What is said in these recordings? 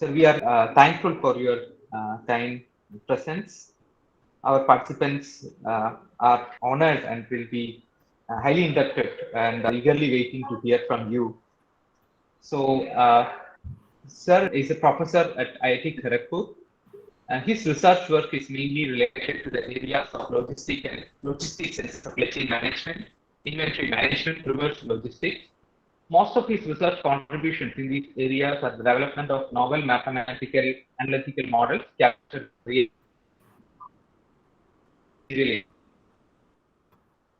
Sir, we are thankful for your kind presence. Our participants are honored and will be highly inducted and eagerly waiting to hear from you. So, Sir is a professor at IIT Kharagpur. His research work is mainly related to the areas of logistics and supply chain management, inventory management, reverse logistics. Most of his research contributions in these areas are the development of novel mathematical analytical models captured really.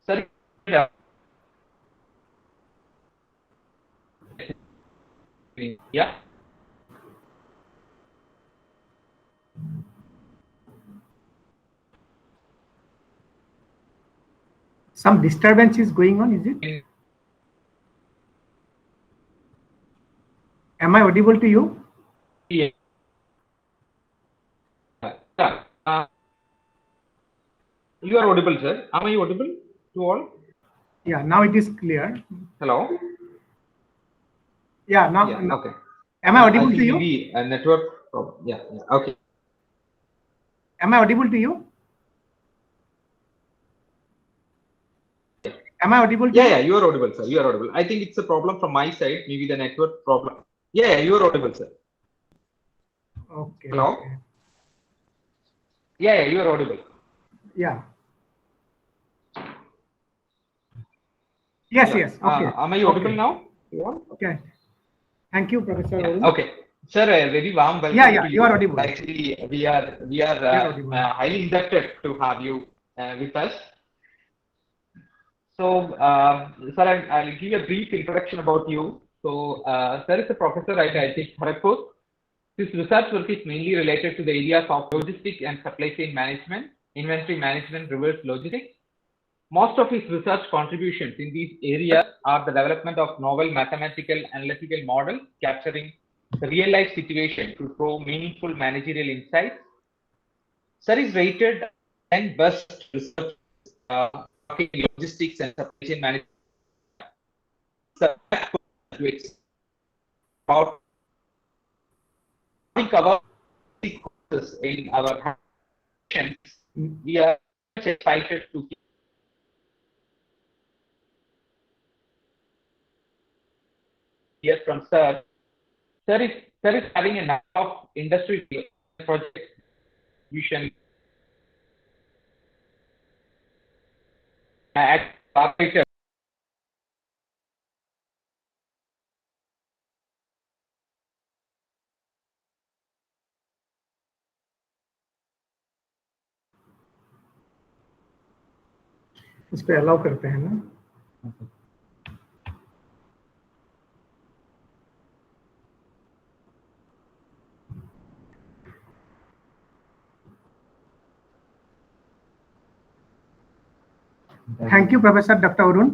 Sir, yeah. Some disturbance is going on, is it? Am I audible to you? Yeah. You are audible, sir. Am I audible to all? Yeah, now it is clear. Hello? Yeah, now, Yeah, okay. Am I I audible think to you? maybe a network problem. Yeah, okay. Am I audible to you? Am I audible to you? Yeah, you are audible, sir. You are audible. I think it's a problem from my side, maybe the network problem. Yeah, you are audible, sir. Okay. Hello? Okay. Yeah, you are audible. Yeah. Yes, Yeah. yes. Okay. Am I audible Okay. now? Yeah. Okay. Thank you, Professor Yeah. Arun. Okay. Sir, a very warm Yeah, welcome yeah, to you are you. audible. Actually, we are You are audible. highly inducted to have you with us. So, sir, I'll give a brief introduction about you. So, sir is a professor at IIT Kharagpur. His research work is mainly related to the areas of logistics and supply chain management, inventory management, reverse logistics. Most of his research contributions in these areas are the development of novel mathematical analytical models capturing the real-life situation to show meaningful managerial insights. Sir is rated and best research in logistics and supply chain management. To about cover courses in our hands. We are excited to hear from Sir. Sir is having a number of industry projects. Usually, at operator. इस पे allow करते हैं ना? Thank you, Professor Dr. Arun.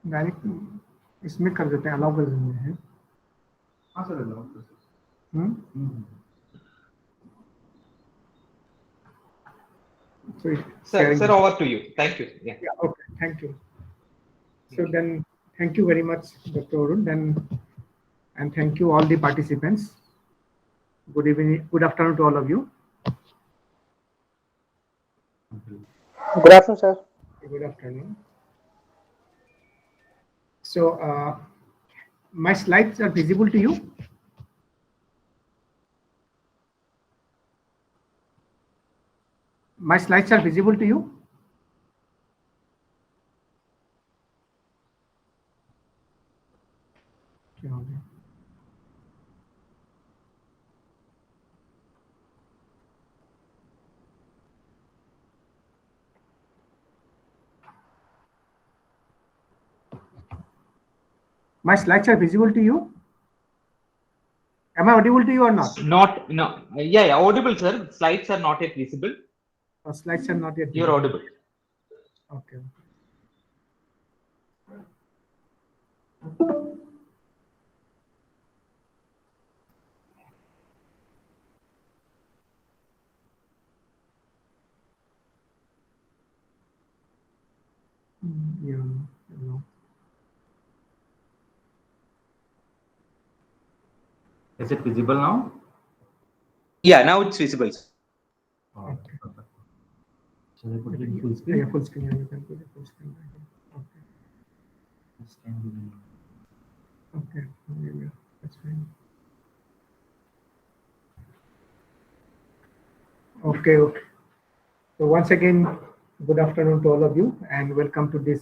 Direct इसमें कर देते हैं, allow कर देते हैं. हाँ सर, अलाउ कर सकते हैं. Sir, over to you. Thank you. Yeah. Yeah. Okay. Thank you. So then, thank you very much, Dr. Arun. Then, and thank you all the participants. Good evening. Good afternoon to all of you. Good afternoon, sir. Good afternoon. So, my slides are visible to you. My slides are visible to you. My slides are visible to you. Am I audible to you or not? Not, no. Yeah, audible, sir. Slides are not yet visible. Oh, slides are not yet visible. You're audible. Okay. Yeah. No. Is it visible now? Yeah, now it's visible. Oh, okay. Shall I put it in Yeah, full screen? yeah, full screen. Yeah, you can put it full screen. Okay. This can be Okay. Yeah, that's fine. Okay. Okay. So once again, good afternoon to all of you, and welcome to this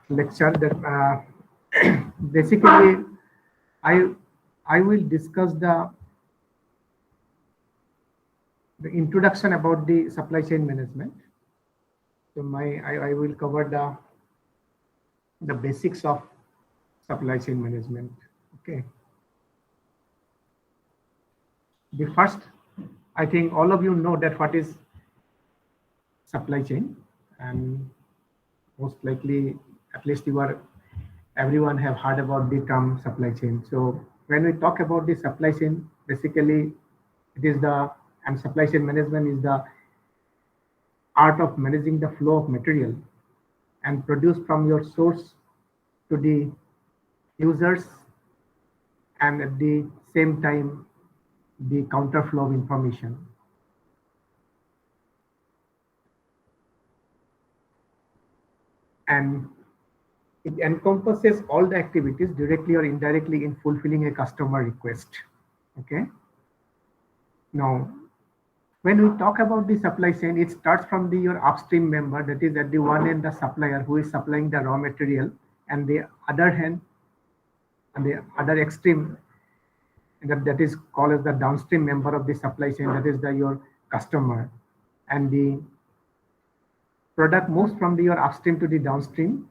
lecture. That basically, I will discuss the introduction about the supply chain management. So I will cover the basics of supply chain management. Okay. The first, I think all of you know that what is supply chain, and most likely, at least everyone have heard about the term supply chain. So when we talk about the supply chain, basically it is and supply chain management is the art of managing the flow of material and produce from your source to the users, and at the same time the counterflow of information. And it encompasses all the activities directly or indirectly in fulfilling a customer request. Okay. Now, when we talk about the supply chain, it starts from your upstream member, that is at the one end the supplier who is supplying the raw material, and the other hand, and the other extreme, that is called as the downstream member of the supply chain, that is your customer. And the product moves from your upstream to the downstream,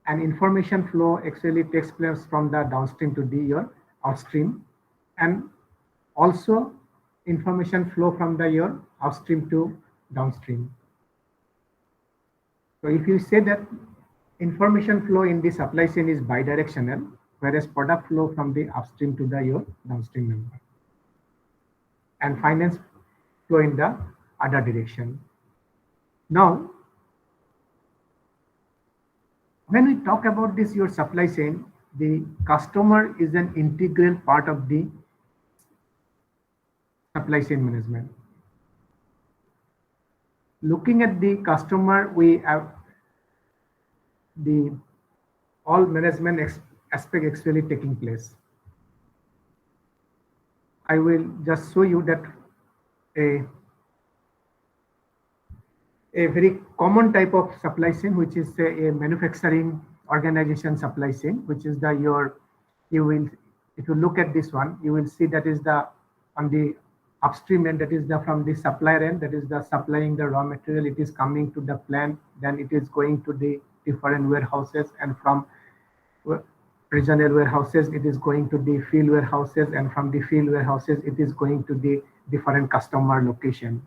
and information flow actually takes place from the downstream to your upstream, and also information flow from your upstream to downstream. So if you say that information flow in the supply chain is bidirectional, whereas product flow from the upstream to your downstream member, and finance flow in the other direction. Now, when we talk about this, your supply chain, the customer is an integral part of the supply chain management. Looking at the customer, we have the all management aspect actually taking place. I will just show you that a very common type of supply chain, which is a manufacturing organization supply chain, which is if you look at this one, you will see that is on the upstream end, that is from the supplier end, that is supplying the raw material. It is coming to the plant, then it is going to the different warehouses, and from regional warehouses it is going to the field warehouses, and from the field warehouses it is going to the different customer location.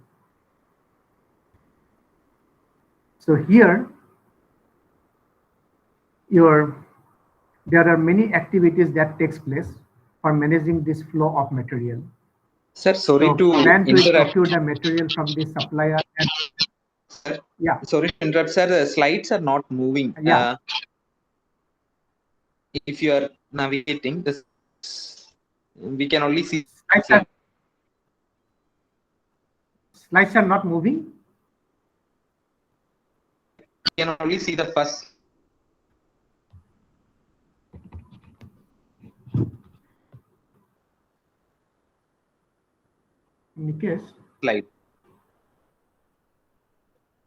So here there are many activities that takes place for managing this flow of material. Sir, sorry So to plan to interrupt. procure the material from the supplier. And, yeah. Sorry to interrupt, sir. The slides are not moving. Yeah. If you are navigating this, we can only see slides are not moving. We can only see the first. Nikesh, Slide.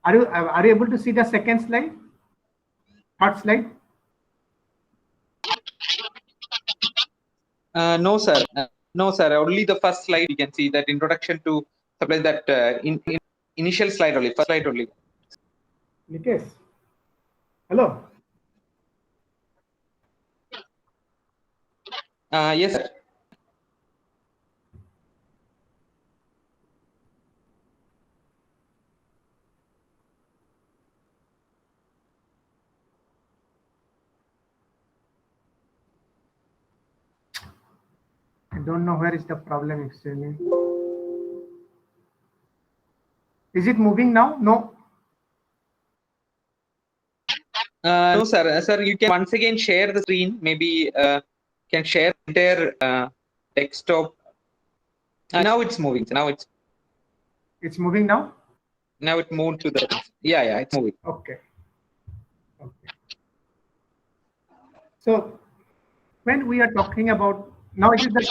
are you able to see the second slide? Third slide? No, sir. No, sir. Only the first slide. You can see that introduction to supply, that in initial slide only. First slide only. Nikesh, hello. Yes, sir. I don't know where is the problem actually. Is it moving now? No. No, sir. Sir, you can once again share the screen. Maybe can share their desktop. Now it's moving. It's moving now? Now it moved to the, yeah, it's moving. Okay. Okay. So when we are talking about, now it is the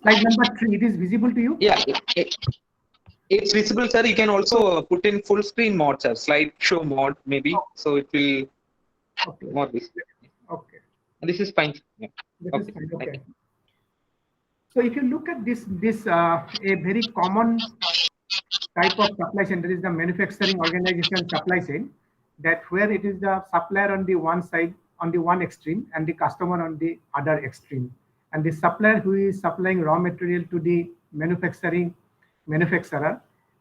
slide number 3, it is visible to you? Yeah, it's visible, sir. You can also put in full screen mode, sir, slideshow mode, maybe. So it will Okay. more visible. Okay. This is fine. Yeah. This Okay. is fine. Okay. So if you look at this a very common type of supply chain, that is the manufacturing organization supply chain, that where it is the supplier on the one side, on the one extreme, and the customer on the other extreme. And the supplier who is supplying raw material to the manufacturer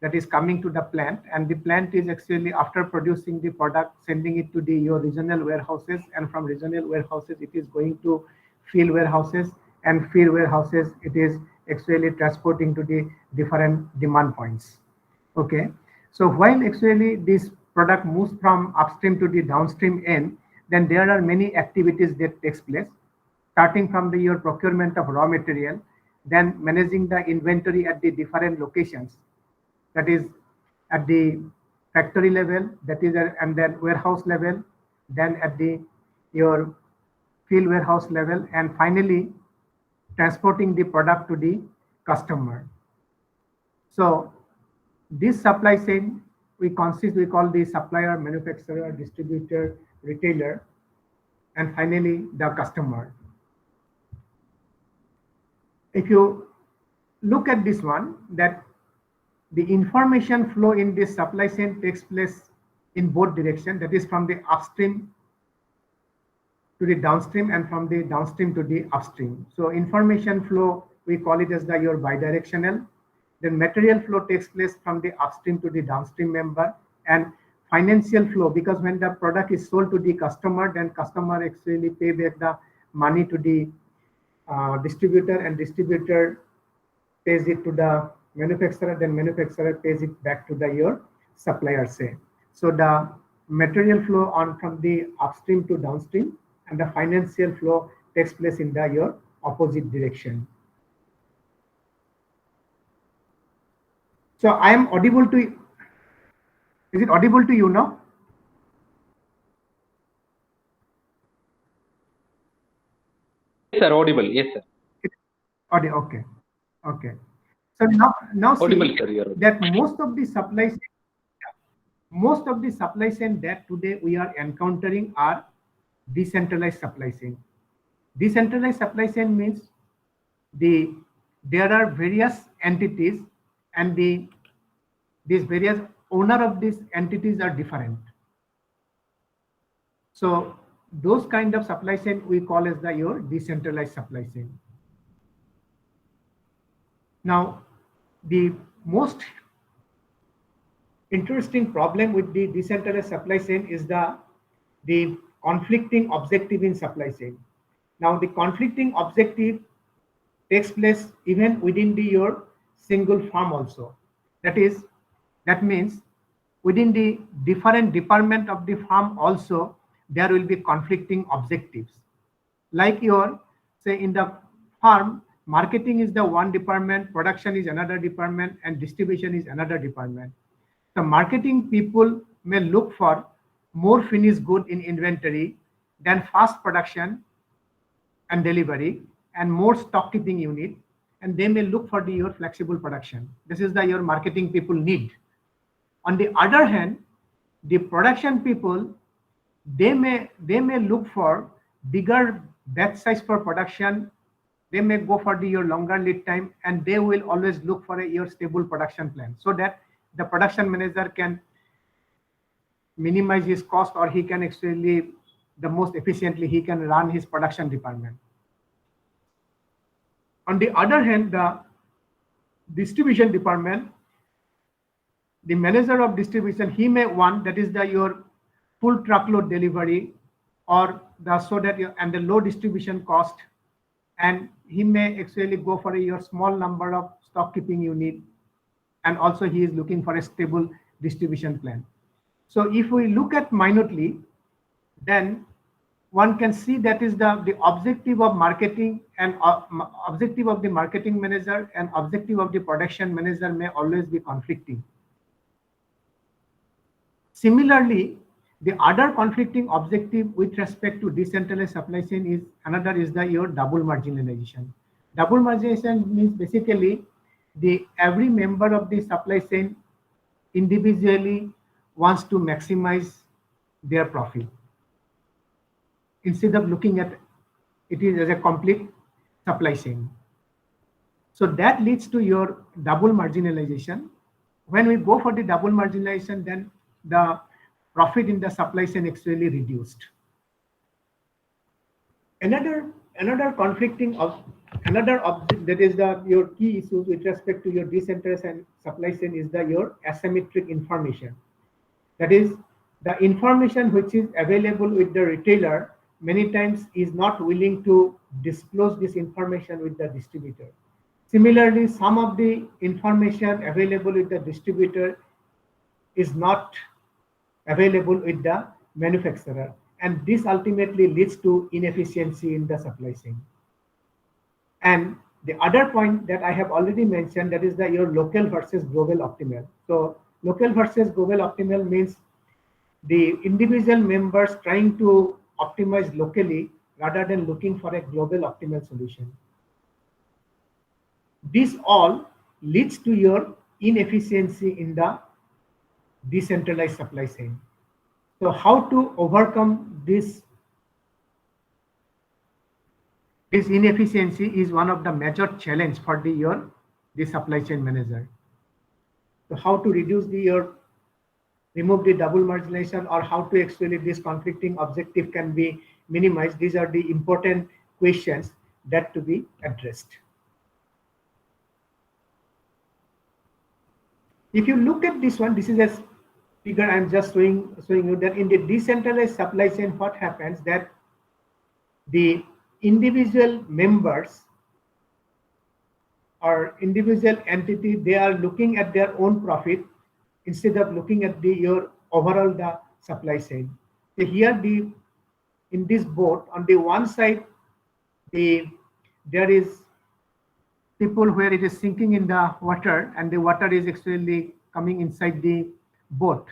that is coming to the plant, and the plant is actually, after producing the product, sending it to your regional warehouses, and from regional warehouses it is going to field warehouses, and field warehouses it is actually transporting to the different demand points. Okay, so while actually this product moves from upstream to the downstream end, then there are many activities that takes place, starting from your procurement of raw material, then managing the inventory at the different locations, that is at the factory level, that is and then warehouse level, then at your field warehouse level, and finally transporting the product to the customer. So this supply chain we call the supplier, manufacturer, distributor, retailer, and finally the customer. If you look at this one, that the information flow in this supply chain takes place in both directions, that is from the upstream to the downstream and from the downstream to the upstream. So information flow, we call it as your bidirectional. Then material flow takes place from the upstream to the downstream member, and financial flow, because when the product is sold to the customer, then customer actually pay back the money to the distributor, and distributor pays it to the manufacturer, then manufacturer pays it back to your supplier, say. So the material flow on from the upstream to downstream, and the financial flow takes place in your opposite direction. So I am audible to, is it audible to you now? Yes, sir. Audible. Yes, sir. Audio. Okay. Okay. So now Audible, see sir, that most of the supply chain that today we are encountering are decentralized supply chain. Decentralized supply chain means there are various entities, and these various owner of these entities are different. So those kind of supply chain we call as your decentralized supply chain. Now, the most interesting problem with the decentralized supply chain is the conflicting objective in supply chain. Now, the conflicting objective takes place even within your single firm also. That means within the different department of the firm also, there will be conflicting objectives. Like say in the firm, marketing is the one department, production is another department, and distribution is another department. The marketing people may look for more finished good in inventory than fast production and delivery, and more stock keeping unit, and they may look for your flexible production. This is your marketing people need. On the other hand, the production people, they may look for bigger batch size for production. They may go for your longer lead time, and they will always look for your stable production plan, so that the production manager can minimize his cost, or he can actually the most efficiently he can run his production department. On the other hand, the distribution department, the manager of distribution, he may want that is your full truckload delivery, or so that and the low distribution cost, and he may actually go for your small number of stock keeping unit, and also he is looking for a stable distribution plan. So if we look at minutely, then one can see that is the objective of marketing and objective of the marketing manager and objective of the production manager may always be conflicting. Similarly, the other conflicting objective with respect to decentralized supply chain is another is your double marginalization. Double marginalization means basically every member of the supply chain individually wants to maximize their profit instead of looking at it is as a complete supply chain. So that leads to your double marginalization. When we go for the double marginalization, then the profit in the supply chain actually reduced. Another conflicting of another object that is your key issues with respect to your decentralized and supply chain is your asymmetric information. That is the information which is available with the retailer many times is not willing to disclose this information with the distributor. Similarly, some of the information available with the distributor is not available with the manufacturer, and this ultimately leads to inefficiency in the supply chain. And the other point that I have already mentioned, that is your local versus global optimal. So local versus global optimal means the individual members trying to optimize locally rather than looking for a global optimal solution. This all leads to your inefficiency in the decentralized supply chain. So how to overcome this inefficiency is one of the major challenge for the supply chain manager. So how to reduce remove the double marginalization, or how to actually this conflicting objective can be minimized. These are the important questions that to be addressed. If you look at this one, this is a figure I'm just showing you that in the decentralized supply chain, what happens that the individual members or individual entity, they are looking at their own profit instead of looking at your overall the supply chain. So here in this boat, on the one side, there is people where it is sinking in the water and the water is actually coming inside the boat.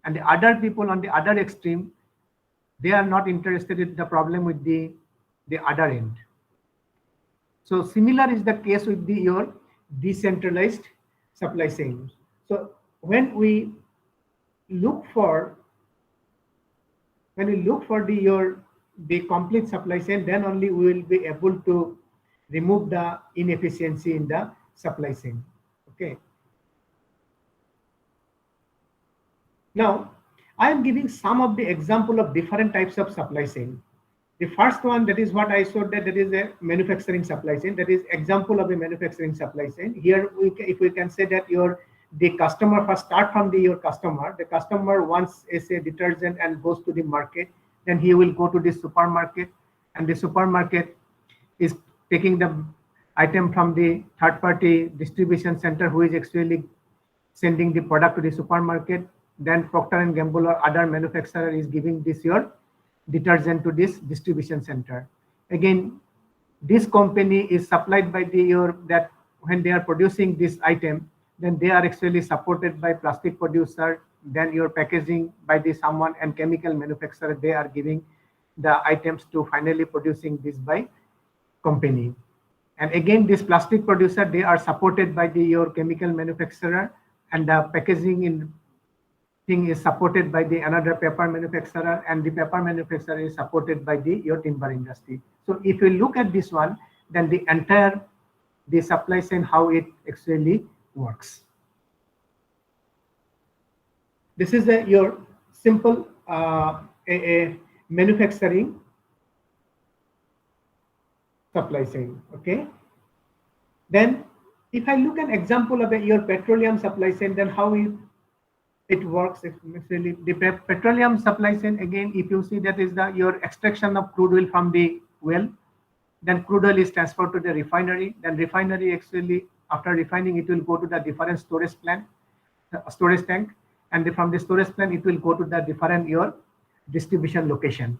And the other people on the other extreme, they are not interested in the problem with the other end. So similar is the case with your decentralized supply chain. So when we look for the complete supply chain, then only we will be able to remove the inefficiency in the supply chain. Okay. Now, I am giving some of the example of different types of supply chain. The first one, that is what I showed, that is a manufacturing supply chain. That is example of a manufacturing supply chain. Here, if we can say that the customer first start from your customer. The customer wants a detergent and goes to the market. Then he will go to the supermarket, and the supermarket is taking the item from the third-party distribution center who is actually sending the product to the supermarket. Then Procter & Gamble or other manufacturer is giving your detergent to this distribution center. Again, this company is supplied by that when they are producing this item, then they are actually supported by plastic producer, then your packaging by someone, and chemical manufacturer, they are giving the items to finally producing this by company. And again, this plastic producer, they are supported by your chemical manufacturer, and the packaging thing is supported by another paper manufacturer, and the paper manufacturer is supported by your timber industry. So if you look at this one, then the entire supply chain, how it actually works. This is your simple a manufacturing supply chain. Okay. Then if I look an example of your petroleum supply chain, then how it works. Actually, the petroleum supply chain, again, if you see, that is your extraction of crude oil from the well, then crude oil is transferred to the refinery. Then refinery actually, after refining, it will go to the different storage tank, and from the storage plant, it will go to the different your distribution location.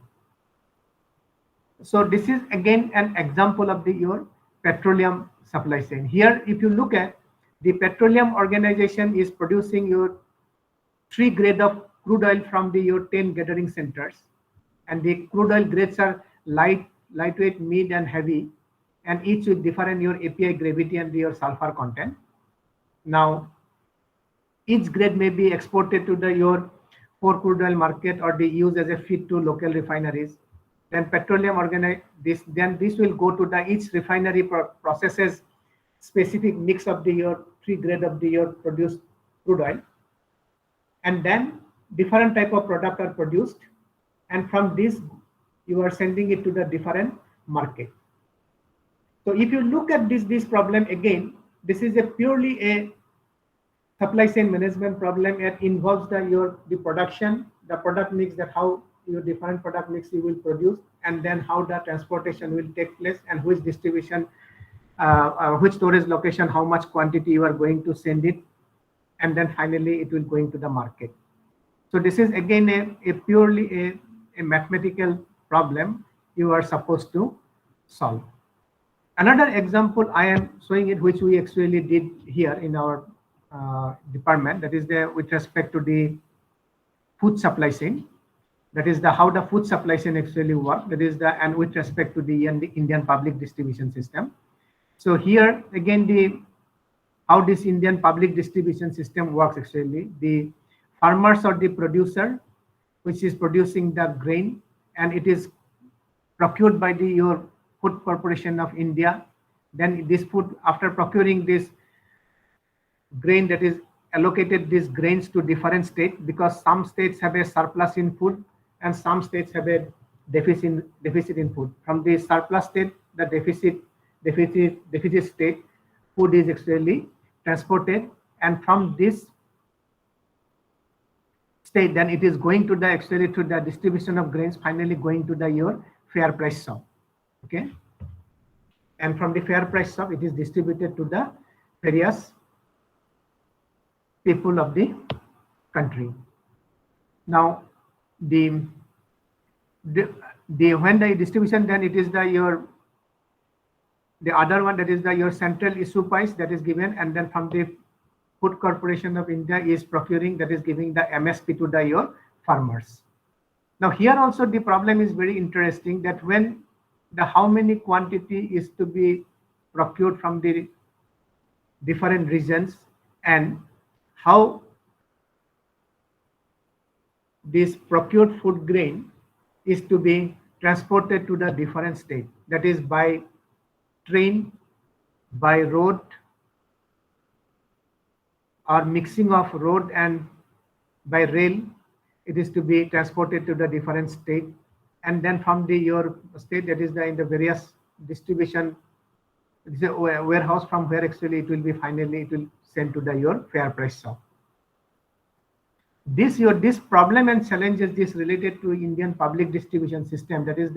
So this is again an example of your petroleum supply chain. Here, if you look at the petroleum organization is producing your 3 grade of crude oil from your 10 gathering centers, and the crude oil grades are lightweight, mid, and heavy, and each with different your API gravity and your sulfur content. Now, each grade may be exported to your for crude oil market or they use as a feed to local refineries. Then petroleum this will go to each refinery processes specific mix of your 3 grade of your produced crude oil, and then different type of product are produced, and from this you are sending it to the different market. So if you look at this problem again, this is a purely a supply chain management problem. It involves the production, the product mix, that how your different product mix you will produce, and then how the transportation will take place, and which distribution, which storage location, how much quantity you are going to send it, and then finally it will go into the market. So this is again a purely a mathematical problem you are supposed to solve. Another example I am showing it, which we actually did here in our department, that is with respect to the food supply chain. That is how the food supply chain actually works. That is and with respect to the Indian public distribution system. So here again how this Indian public distribution system works actually. The farmers or the producer, which is producing the grain, and it is procured by your Food Corporation of India. Then this food, after procuring this grain, that is allocated these grains to different states, because some states have a surplus in food and some states have a deficit in food. From the surplus state, the deficit state, food is actually transported, and from this state, then it is going to actually to the distribution of grains, finally going to your fair price shop. Okay, and from the fair price shop, it is distributed to the various people of the country. Now, when the distribution, then it is the other one, that is your central issue price that is given, and then from the Food Corporation of India is procuring, that is giving the MSP to your farmers. Now here also the problem is very interesting, that when how many quantity is to be procured from the different regions, and how this procured food grain is to be transported to the different state, that is by train, by road, or mixing of road and by rail. It is to be transported to the different state, and then from your state, that is in the various distribution, it is a warehouse from where actually it will be finally it will send to your fair price shop. This problem and challenges this related to Indian public distribution system. That is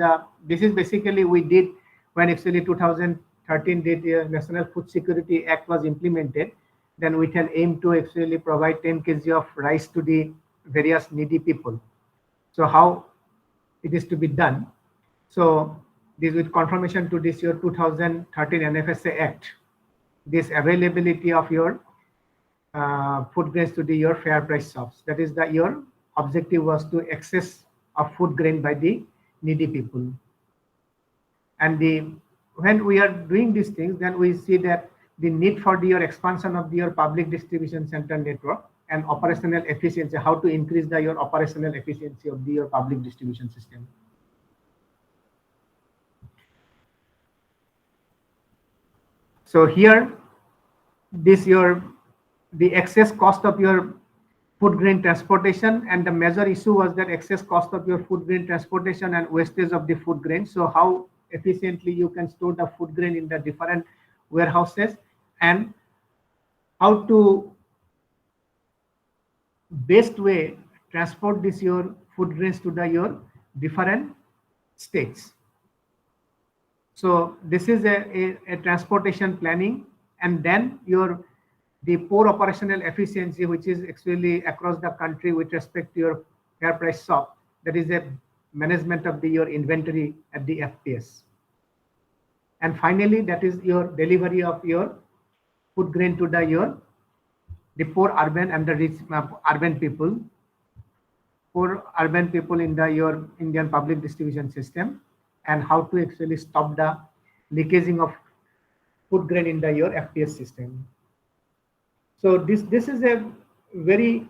this is basically we did when actually 2013 the National Food Security Act was implemented. Then we can aim to actually provide 10 kg of rice to the various needy people. So how it is to be done? So this with confirmation to this your 2013 NFSA Act, this availability of your food grains to your fair price shops. That is your objective was to access of food grain by the needy people. And when we are doing these things, then we see that the need for your expansion of your public distribution center network and operational efficiency, how to increase your operational efficiency of your public distribution system. So here, the excess cost of your food grain transportation, and the major issue was that excess cost of your food grain transportation and wastage of the food grain. So how efficiently you can store the food grain in the different warehouses, and how to best way transport your food grains to your different states. So this is a transportation planning, and then the poor operational efficiency, which is actually across the country with respect to your fair price shop. That is management of your inventory at the FPS. And finally, that is your delivery of your food grain to the poor urban and the rich urban people, poor urban people in your Indian public distribution system, and how to actually stop the leakaging of food grain in your FPS system. So this is a very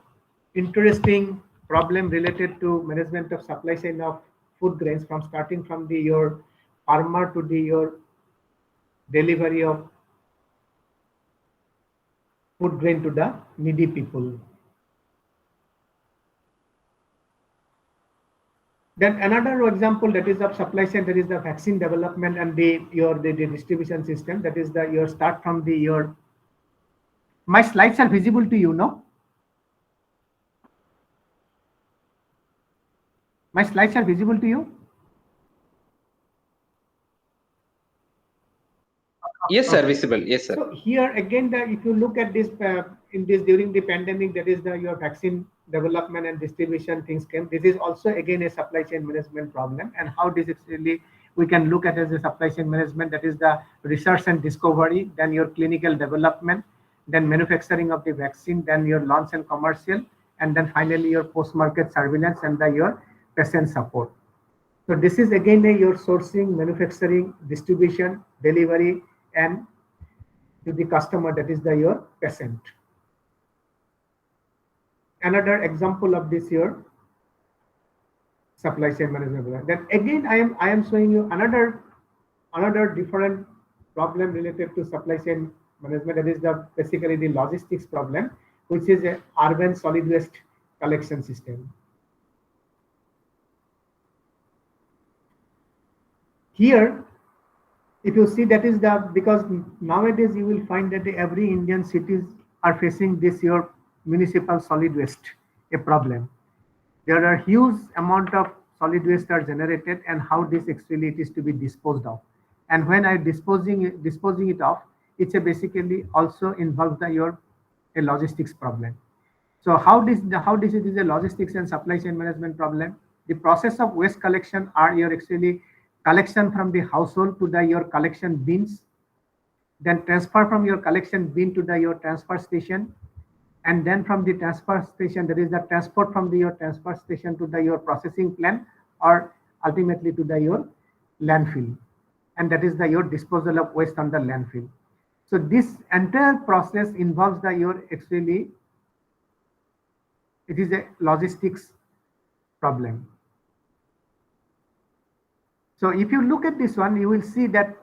interesting problem related to management of supply chain of food grains, from starting from your farmer to your delivery of food grain to the needy people. Then another example that is of supply chain, that is the vaccine development and the distribution system. That is your start from your. My slides are visible to you, no? My slides are visible to you? Yes, sir, visible. Yes, sir. So here again, if you look at this during the pandemic, that is your vaccine development and distribution things came. This is also again a supply chain management problem, and how this actually we can look at as a supply chain management. That is the research and discovery, then your clinical development, then manufacturing of the vaccine, then your launch and commercial, and then finally your post-market surveillance and your patient support. So this is again your sourcing, manufacturing, distribution, delivery, and to the customer, that is your patient. Another example of this your supply chain management. Then again, I am showing you another different problem related to supply chain management. That is basically the logistics problem, which is a urban solid waste collection system. Here, if you see, that is because nowadays you will find that every Indian cities are facing this your municipal solid waste, a problem. There are huge amount of solid waste are generated, and how this actually it is to be disposed of. And when I disposing it off, it's basically also involves a logistics problem. So how this is a logistics and supply chain management problem. The process of waste collection are your actually collection from the household to your collection bins, then transfer from your collection bin to your transfer station, and then from the transfer station, there is the transport from your transfer station to your processing plant, or ultimately to your landfill, and that is your disposal of waste on the landfill. So this entire process involves your actually it is a logistics problem. So if you look at this one, you will see that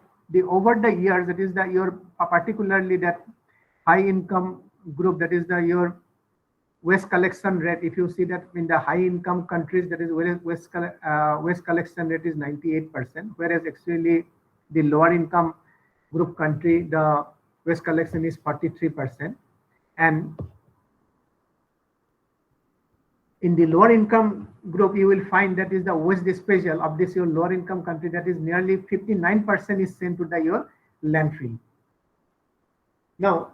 over the years, that is your particularly that high income group, that is your waste collection rate. If you see that in the high income countries, that is waste collection rate is 98%, whereas actually the lower income group country, the waste collection is 43%. And in the lower income group, you will find that is the waste disposal of this your lower income country, that is nearly 59% is sent to your landfill. Now,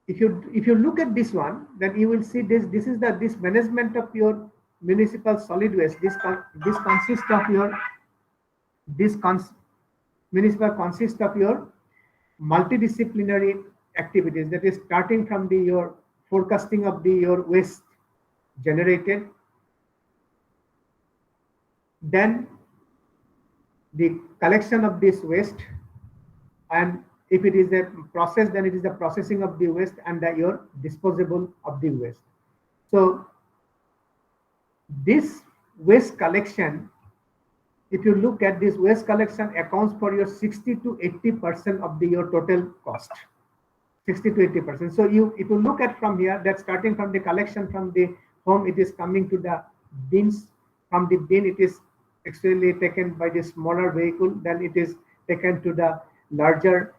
if you look at this one, then you will see this is this management of your municipal solid waste. This consists of your municipal consists of your multidisciplinary activities, that is starting from your forecasting of your waste generated, then the collection of this waste, and if it is a process, then it is the processing of the waste and your disposable of the waste. So this waste collection, if you look at this waste collection, accounts for your 60 to 80% of your total cost. 60 to 80%. So if you look at from here, that starting from the collection from the home, it is coming to the bins. From the bin, it is actually taken by the smaller vehicle. Then it is taken to the larger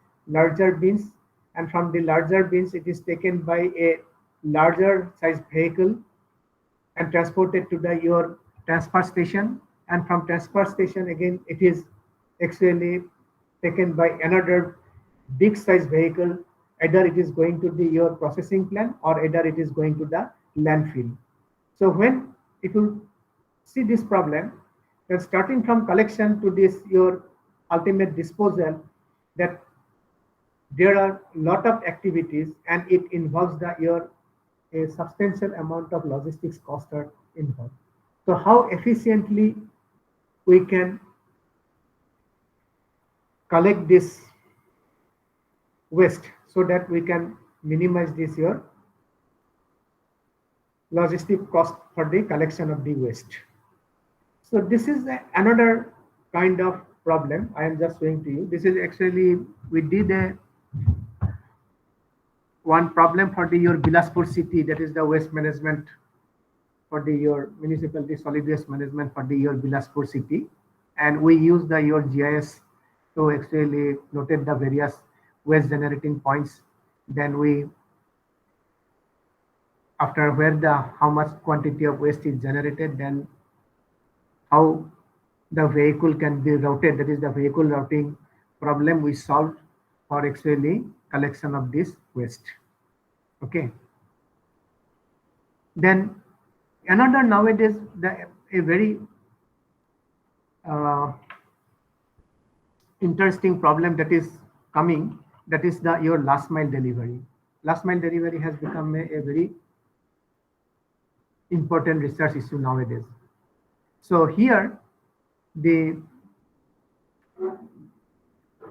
bins, and from the larger bins, it is taken by a larger size vehicle and transported to your transfer station. And from transfer station, again, it is actually taken by another big size vehicle. Either it is going to your processing plant, or either it is going to the landfill. So if you see this problem, that starting from collection to this your ultimate disposal, that there are a lot of activities and it involves a substantial amount of logistics costs are involved. So how efficiently we can collect this waste so that we can minimize this your logistic cost for the collection of the waste. So this is another kind of problem I am just showing to you. This is actually, we did one problem for your Bilaspur city, that is the waste management for your municipality solid waste management for your Bilaspur city, and we use your GIS to actually notate the various waste generating points. Then we, after where how much quantity of waste is generated, then how the vehicle can be routed, that is the vehicle routing problem we solved for actually collection of this waste. Okay. Then another nowadays a very interesting problem that is coming, that is your last mile delivery. Last mile delivery has become a very important research issue nowadays. So here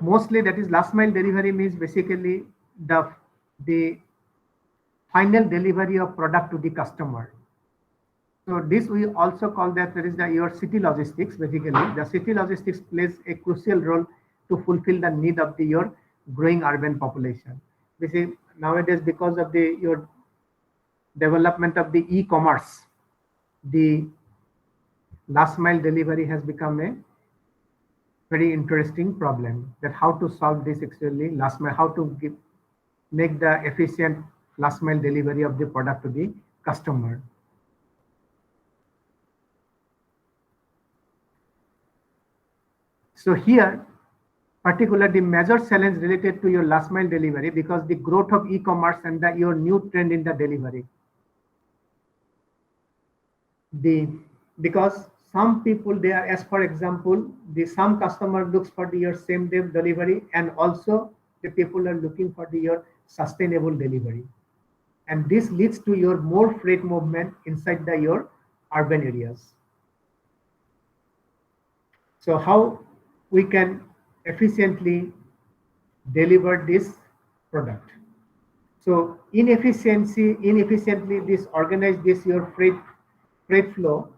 mostly that is last mile delivery means basically the final delivery of product to the customer. So this we also call that there is your city logistics. Basically, the city logistics plays a crucial role to fulfill the need of your growing urban population. Basically, nowadays because of your development of the e-commerce, the last mile delivery has become a very interesting problem. That how to solve this actually last mile, how to make the efficient last mile delivery of the product to the customer. So here, particularly major challenge related to your last mile delivery, because the growth of e-commerce and your new trend in the delivery. Because some people, they are, as for example, some customer looks for your same day delivery, and also the people are looking for your sustainable delivery. And this leads to your more freight movement inside your urban areas. So how we can efficiently deliver this product? So inefficiently this organize your freight flow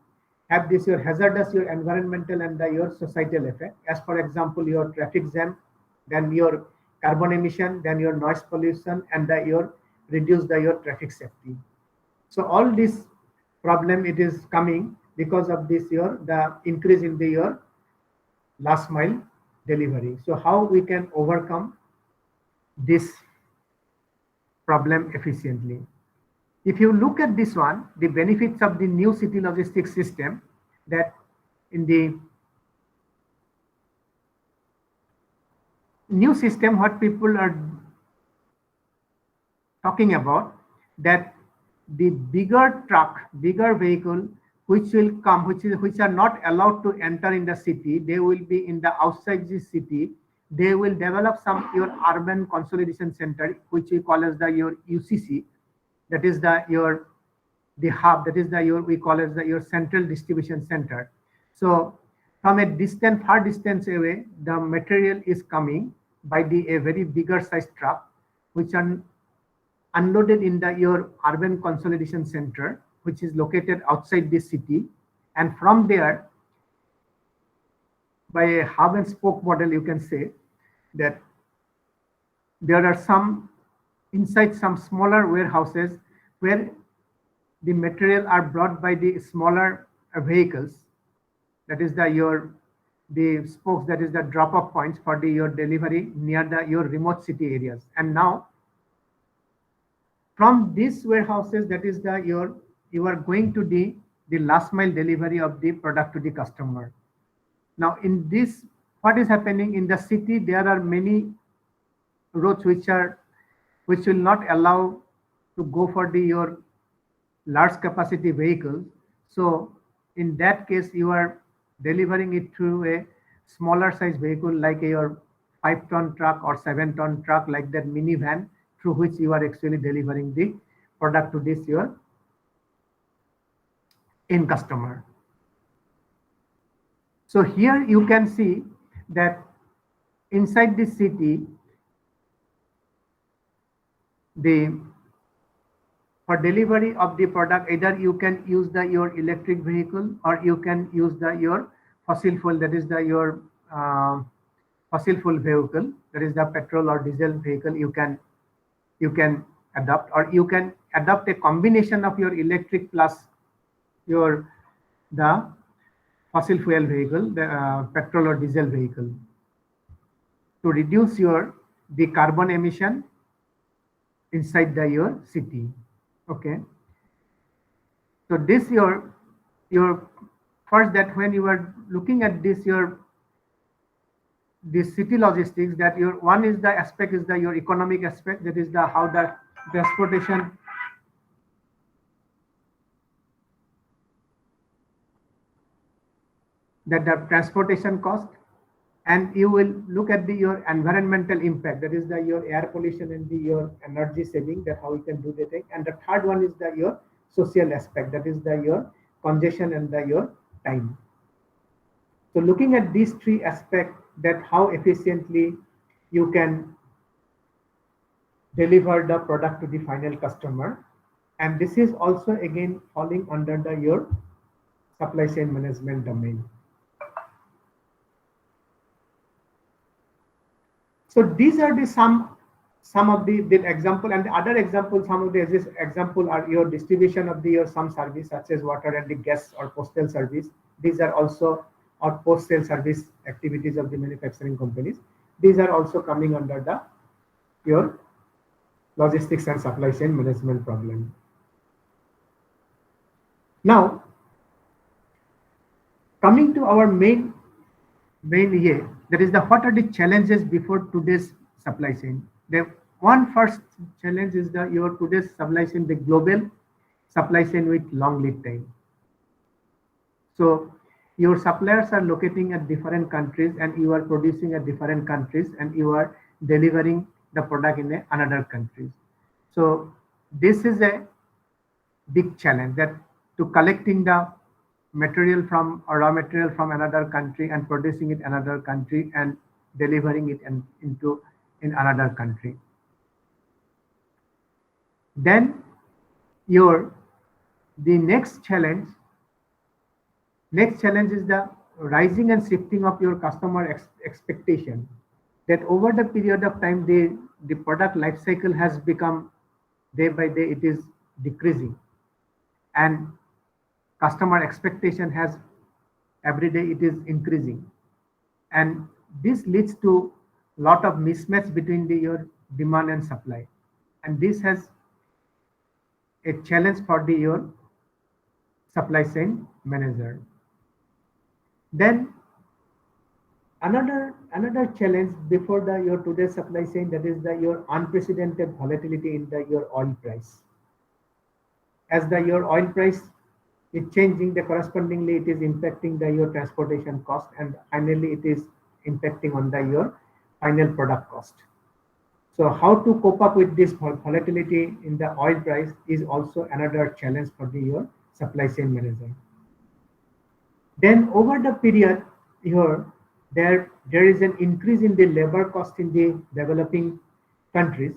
have your hazardous, your environmental and your societal effect. As for example, your traffic jam, then your carbon emission, then your noise pollution, and your reduce your traffic safety. So all this problem it is coming because of this the increase in your last mile delivery. So how we can overcome this problem efficiently? If you look at this one, the benefits of the new city logistics system, that in the new system, what people are talking about, that the bigger truck, bigger vehicle, which will come, which are not allowed to enter in the city, they will be in the outside the city. They will develop some your urban consolidation center, which we call as your UCC. That is the hub, that is we call as your central distribution center. So from a far distance away, the material is coming by a very bigger size truck, which are unloaded in your urban consolidation center, which is located outside the city. And from there, by a hub and spoke model, you can say that there are some inside some smaller warehouses where the material are brought by the smaller vehicles. That is the spokes, that is the drop-off points for your delivery near your remote city areas. And now from these warehouses, that is you are going to the last mile delivery of the product to the customer. Now in this, what is happening in the city, there are many roads which will not allow to go for your large capacity vehicles. So in that case, you are delivering it through a smaller size vehicle like your 5-ton truck or 7-ton truck, like that minivan, through which you are actually delivering the product to this your end customer. So here you can see that inside this city, for delivery of the product, either you can use your electric vehicle or you can use your fossil fuel, that is your fossil fuel vehicle, that is the petrol or diesel vehicle. You can adopt, or you can adopt a combination of your electric plus the fossil fuel vehicle, the petrol or diesel vehicle, to reduce the carbon emission inside your city. Okay, so this your first, that when you are looking at this city logistics, that one is the aspect is your economic aspect, that is how the transportation cost, and you will look at your environmental impact, that is your air pollution and your energy saving, that how you can do the thing. And the third one is your social aspect, that is your congestion and your time. So looking at these three aspects, that how efficiently you can deliver the product to the final customer, and this is also again falling under your supply chain management domain. So these are some of the example, and the other example, some of the example are your distribution of your some service, such as water and the gas or postal service. These are also or post-sale service activities of the manufacturing companies. These are also coming under your logistics and supply chain management problem. Now, coming to our main here, that is what are the challenges before today's supply chain. The one first challenge is your today's supply chain, the global supply chain with long lead time. So your suppliers are locating at different countries, and you are producing at different countries, and you are delivering the product in another country. So this is a big challenge, that to collecting the material from or raw material from another country and producing it in another country and delivering it in another country. Then the next challenge is the rising and shifting of your customer expectation, that over the period of time the product life cycle has become, day by day it is decreasing, and customer expectation has every day it is increasing, and this leads to lot of mismatch between your demand and supply, and this has a challenge for your supply chain manager. Then another challenge before your today's supply chain, that is your unprecedented volatility in your oil price. As your oil price is changing, correspondingly it is impacting your transportation cost, and finally it is impacting on your final product cost. So how to cope up with this volatility in the oil price is also another challenge for your supply chain manager. Then over the period here, there is an increase in the labor cost in the developing countries.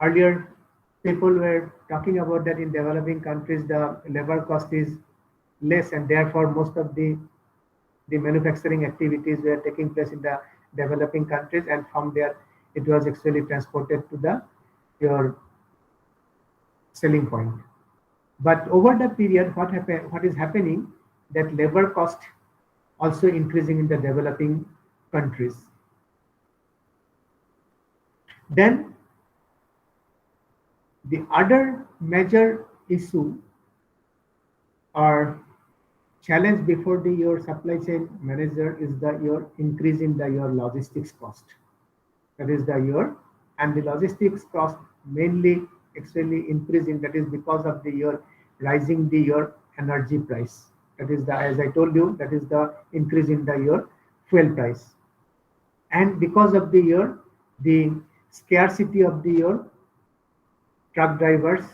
Earlier, people were talking about that in developing countries the labor cost is less, and therefore most of the manufacturing activities were taking place in the developing countries, and from there it was actually transported to your selling point. But over the period, what is happening, that labor cost also increasing in the developing countries. Then the other major issue or challenge before your supply chain manager is your increase in your logistics cost. That is and the logistics cost mainly actually increasing, that is because of your rising your energy price. That is the, as I told you, that is the increase in your fuel price. And because of the scarcity of your truck drivers,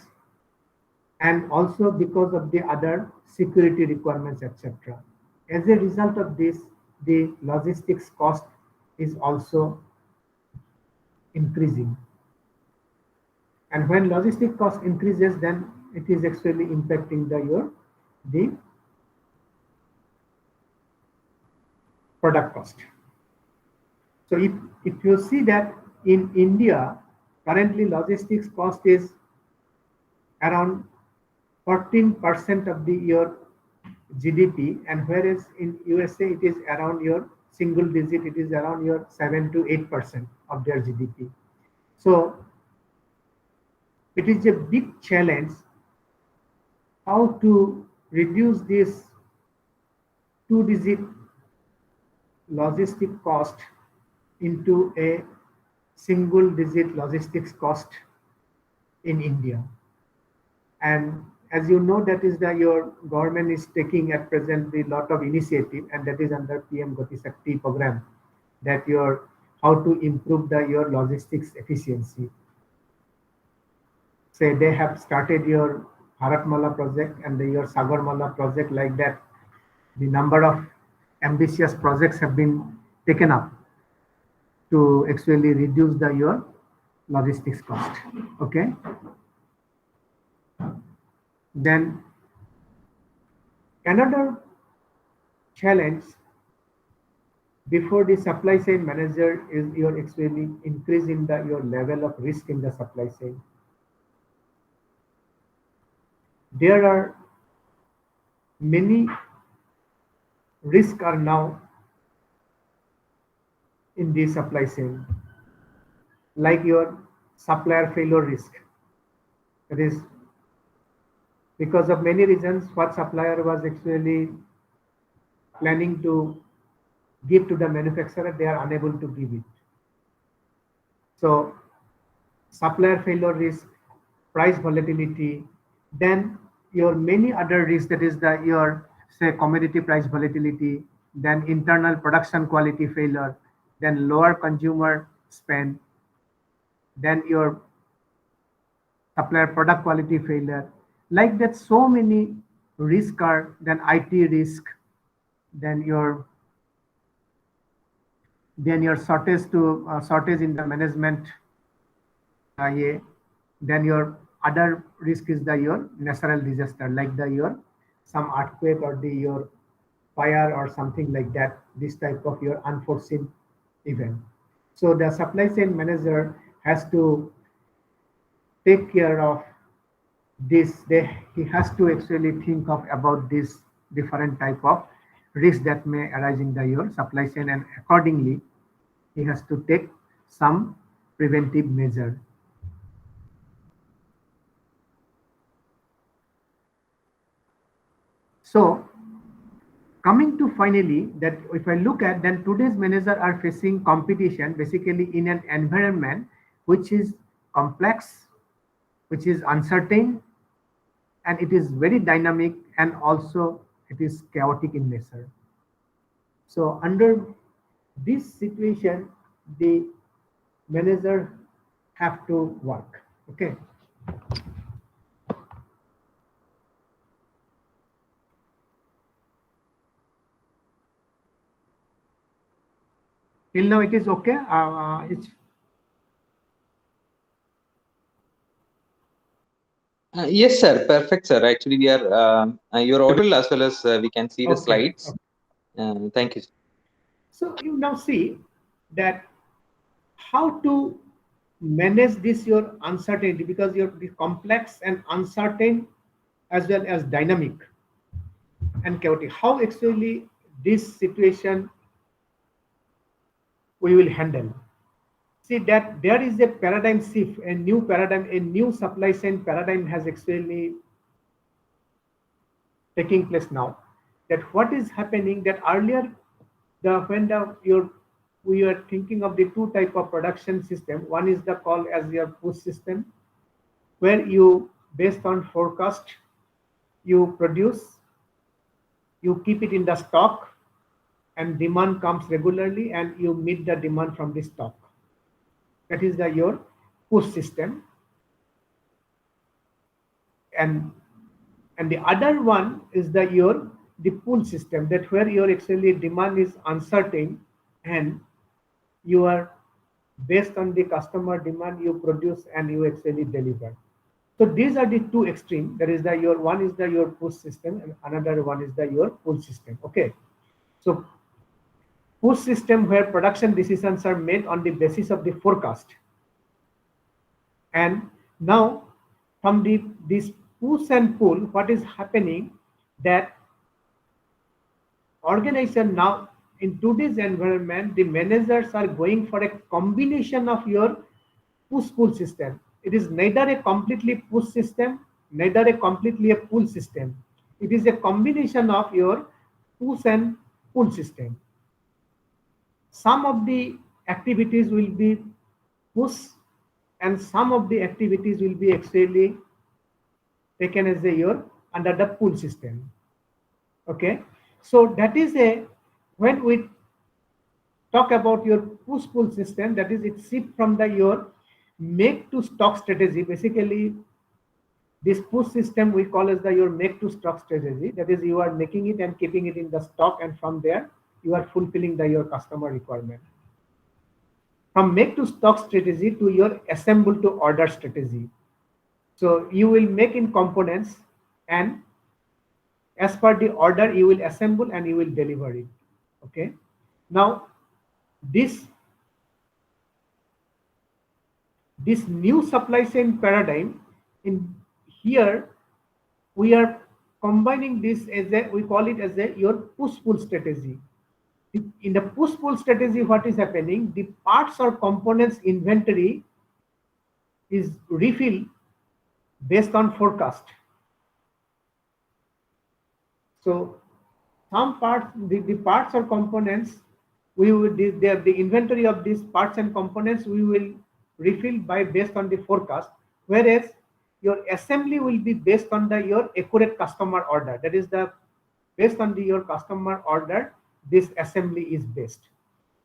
and also because of the other security requirements, etc. As a result of this, the logistics cost is also increasing. And when logistic cost increases, then it is actually impacting the product cost. So if you see that in India, currently logistics cost is around 14% of your GDP, and whereas in USA it is around your single digit, it is around your 7 to 8% of their GDP. So it is a big challenge how to reduce this two-digit logistic cost into a single-digit logistics cost in India. And as you know, that is your government is taking at present a lot of initiative, and that is under PM Gati Shakti program, that how to improve your logistics efficiency. Say they have started your Bharatmala project and your Sagarmala project, like that. The number of ambitious projects have been taken up to actually reduce your logistics cost. Okay. Then another challenge before the supply chain manager is your actually increase in your level of risk in the supply chain. There are many risks are now in the supply chain, like your supplier failure risk. That is, because of many reasons, what supplier was actually planning to give to the manufacturer, they are unable to give it. So supplier failure risk, price volatility, then your many other risks, that is your say commodity price volatility, then internal production quality failure, then lower consumer spend, then your supplier product quality failure. Like that, so many risks are, then IT risk, then your shortage in the management, then your other risk is your natural disaster, like your some earthquake or your fire or something like that, this type of your unforeseen event. So the supply chain manager has to take care of this. He has to actually think of about this different type of risk that may arise in your supply chain, and accordingly he has to take some preventive measure. So coming to finally, that if I look at, then today's managers are facing competition basically in an environment which is complex, which is uncertain, and it is very dynamic, and also it is chaotic in nature. So under this situation, the manager have to work. Okay. Till now it is okay. Yes, sir. Perfect, sir. Actually, we are you're audible as well as we can see the slides. Okay. Thank you. So you now see that how to manage this your uncertainty, because you're complex and uncertain as well as dynamic and chaotic. How actually this situation we will handle? See that there is a paradigm shift, a new paradigm, a new supply chain paradigm has actually taking place now. That what is happening, that earlier we are thinking of the two type of production system. One is the call as your push system, where you based on forecast you produce, you keep it in the stock, and demand comes regularly and you meet the demand from the stock. That is your push system. And the other one is the pull system, that where your actually demand is uncertain and you are based on the customer demand, you produce and you actually deliver. So these are the two extreme. There is one is your push system and another one is your pull system. Okay. So push system where production decisions are made on the basis of the forecast. And now from this push and pull, what is happening that organization now in today's environment, the managers are going for a combination of your push-pull system. It is neither a completely push system, neither a completely a pull system. It is a combination of your push and pull system. Some of the activities will be push and some of the activities will be actually taken as your under the pull system. Okay, so that is when we talk about your push-pull system, that is it shift from your make to stock strategy. Basically, this push system we call as your make to stock strategy. That is, you are making it and keeping it in the stock, and from there you are fulfilling your customer requirement. From make to stock strategy to your assemble to order strategy. So you will make in components, and as per the order you will assemble and you will deliver it. Okay. Now this new supply chain paradigm, in here we are combining this as we call it as your push-pull strategy. In the push-pull strategy, what is happening? The parts or components inventory is refilled based on forecast. So some parts, the parts or components, we will the inventory of these parts and components we will refill based on the forecast, whereas your assembly will be based on your accurate customer order. That is based on your customer order, this assembly is based.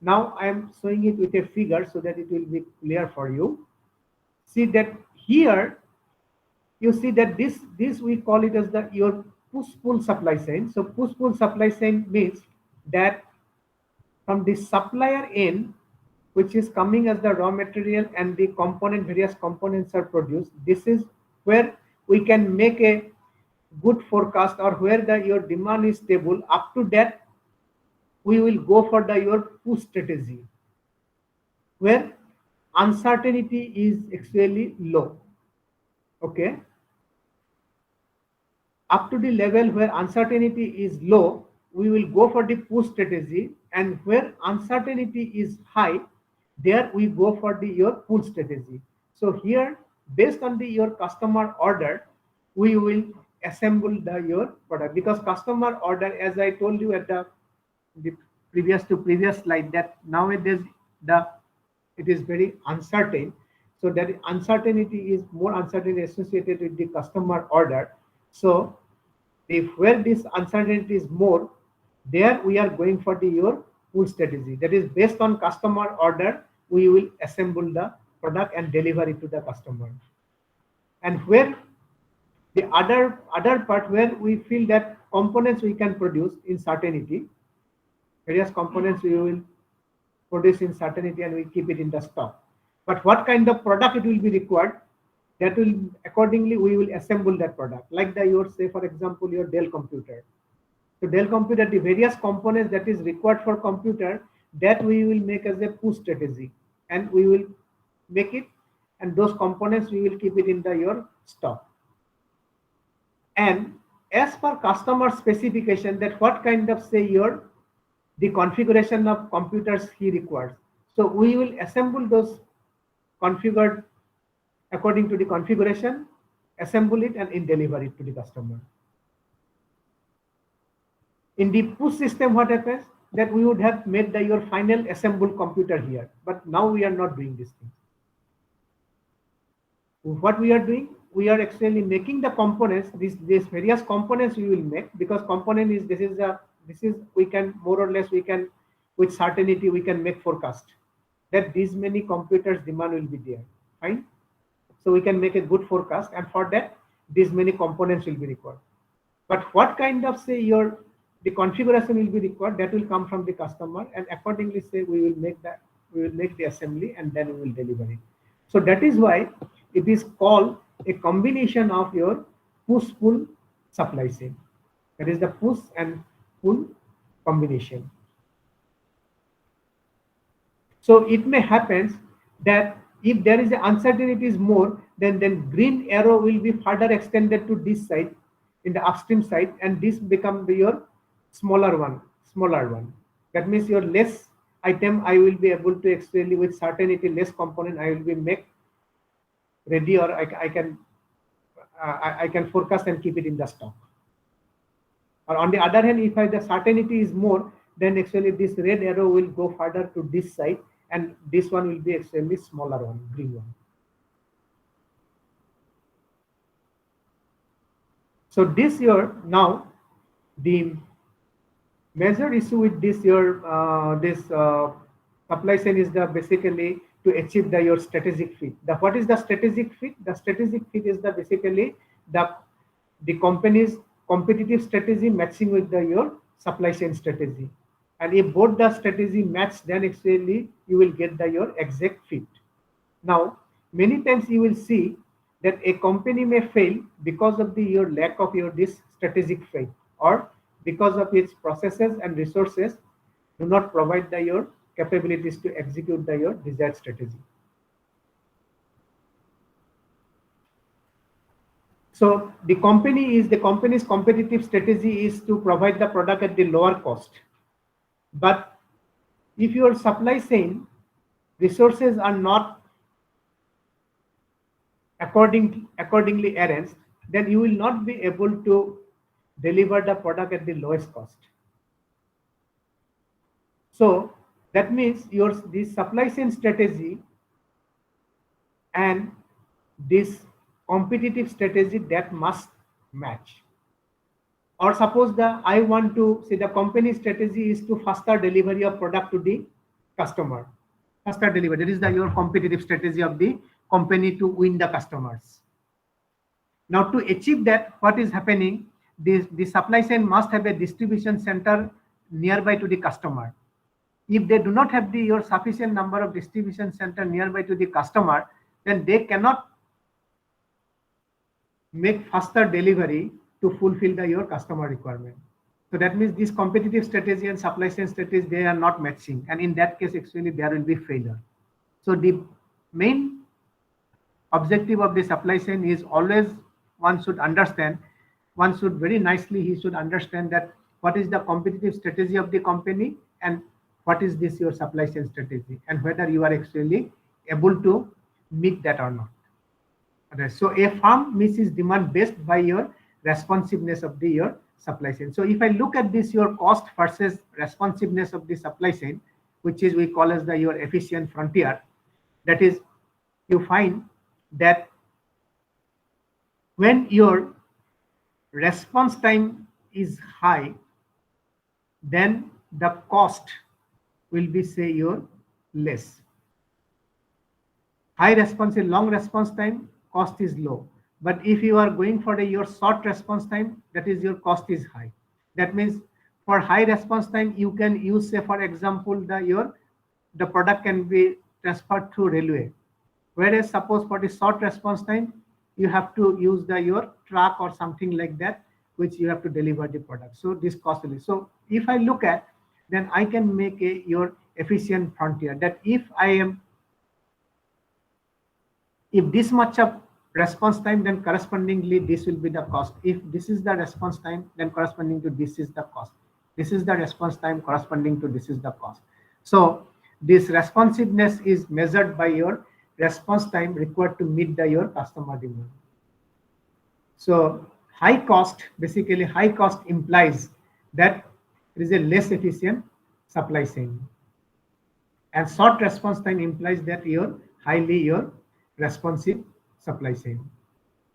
Now I am showing it with a figure so that it will be clear for you. See that here you see that this we call it as your push-pull supply chain. So push-pull supply chain means that from the supplier end, which is coming as the raw material and the various components are produced, this is where we can make a good forecast, or where your demand is stable. Up to that, we will go for your push strategy, where uncertainty is actually low. Okay. Up to the level where uncertainty is low, we will go for the push strategy, and where uncertainty is high, there we go for your pull strategy. So here, based on your customer order, we will assemble your product, because customer order, as I told you at the previous slide, that nowadays it is very uncertain. So that uncertainty is more uncertainty associated with the customer order. So where this uncertainty is more, there we are going for your pull strategy. That is based on customer order, we will assemble the product and deliver it to the customer. And where the other part, where we feel that components we can produce in certainty, various components we will produce in certainty and we keep it in the stock. But what kind of product it will be required, that will accordingly we will assemble that product. Like your, say for example, your Dell computer. So Dell computer, the various components that is required for computer, that we will make as a push strategy, and we will make it, and those components we will keep it in your stock. And as per customer specification, that what kind of the configuration of computers he requires. So we will assemble those configured according to the configuration, assemble it and deliver it to the customer. In the push system, what happens? That we would have made your final assembled computer here, but now we are not doing this thing. What we are doing? we are actually making the components, these various components we will make, because component is this is we can more or less we can with certainty we can make forecast that these many computers demand will be there. Fine. So we can make a good forecast, and for that these many components will be required. But what kind of say the configuration will be required, that will come from the customer, and accordingly say we will make the assembly and then we will deliver it. So that is why it is called a combination of your push-pull supply chain. That is the push and pull combination. So it may happen that if there is an uncertainty is more, then green arrow will be further extended to this side in the upstream side, and this become your smaller one. That means your less item I will be able to actually with certainty less component I will be make ready, or I can forecast and keep it in the stock. Or on the other hand, if the certainty is more, then actually this red arrow will go further to this side, and this one will be actually smaller one, green one. So this year now the major issue with this year supply chain is basically to achieve your strategic fit. What is the strategic fit? The strategic fit is basically the company's competitive strategy matching with your supply chain strategy. And if both the strategy match, then actually you will get your exact fit. Now, many times you will see that a company may fail because of your lack of this strategic fit, or because of its processes and resources do not provide your capabilities to execute your desired strategy. So the company's competitive strategy is to provide the product at the lower cost. But if your supply chain resources are not accordingly arranged, then you will not be able to deliver the product at the lowest cost. So that means this supply chain strategy and this competitive strategy that must match. Or suppose I want to say the company strategy is to faster delivery of product to the customer. Faster delivery, that is your competitive strategy of the company to win the customers. Now to achieve that, what is happening? The supply chain must have a distribution center nearby to the customer. If they do not have your sufficient number of distribution center nearby to the customer, then they cannot make faster delivery to fulfill your customer requirement. So that means this competitive strategy and supply chain strategy, they are not matching, and in that case actually there will be failure. So the main objective of the supply chain is always one should understand he should understand that what is the competitive strategy of the company and what is your supply chain strategy, and whether you are actually able to meet that or not. Okay. So a firm meets demand based by your responsiveness of your supply chain. So if I look at this, your cost versus responsiveness of the supply chain, which is we call as your efficient frontier, that is, you find that when your response time is high, then the cost will be say your less. Long response time, cost is low. But if you are going for your short response time, that is your cost is high. That means for high response time, you can use, say for example, the product can be transferred through railway. Whereas suppose for the short response time, you have to use your truck or something like that, which you have to deliver the product. So this costly. So if I look at, then I can make your efficient frontier, that if this much of response time, then correspondingly this will be the cost. If this is the response time, then corresponding to this is the cost. This is the response time, corresponding to this is the cost. So this responsiveness is measured by your response time required to meet your customer demand. So high cost, basically high cost implies that it is a less efficient supply chain, and short response time implies that highly responsive supply chain.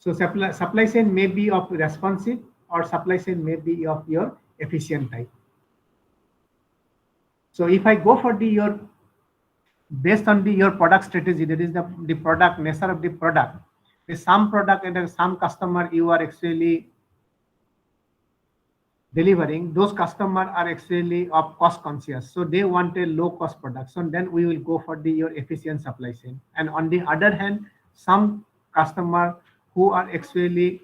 So supply chain may be of responsive or supply chain may be of your efficient type. So if I go for your based on your product strategy, that is the product nature of the product. There's some product and some customer you are actually delivering, those customers are actually of cost conscious, so they want a low cost product. So then we will go for your efficient supply chain. And on the other hand, some customer who are actually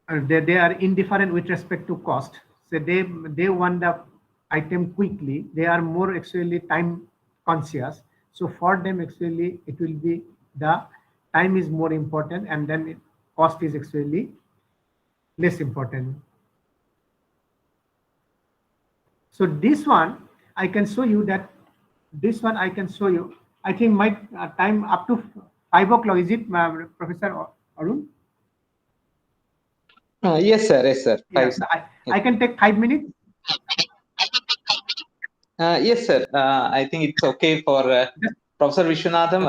they are indifferent with respect to cost, so they want the item quickly, they are more actually time conscious. So for them actually it will be the time is more important, and then cost is actually less important. So this one I can show you that I think my time up to 5 o'clock, is it, Professor Arun? Yes, sir. Yes, sir. Yes, I can take 5 minutes. Yes, sir. I think it's okay for Professor Vishwanatham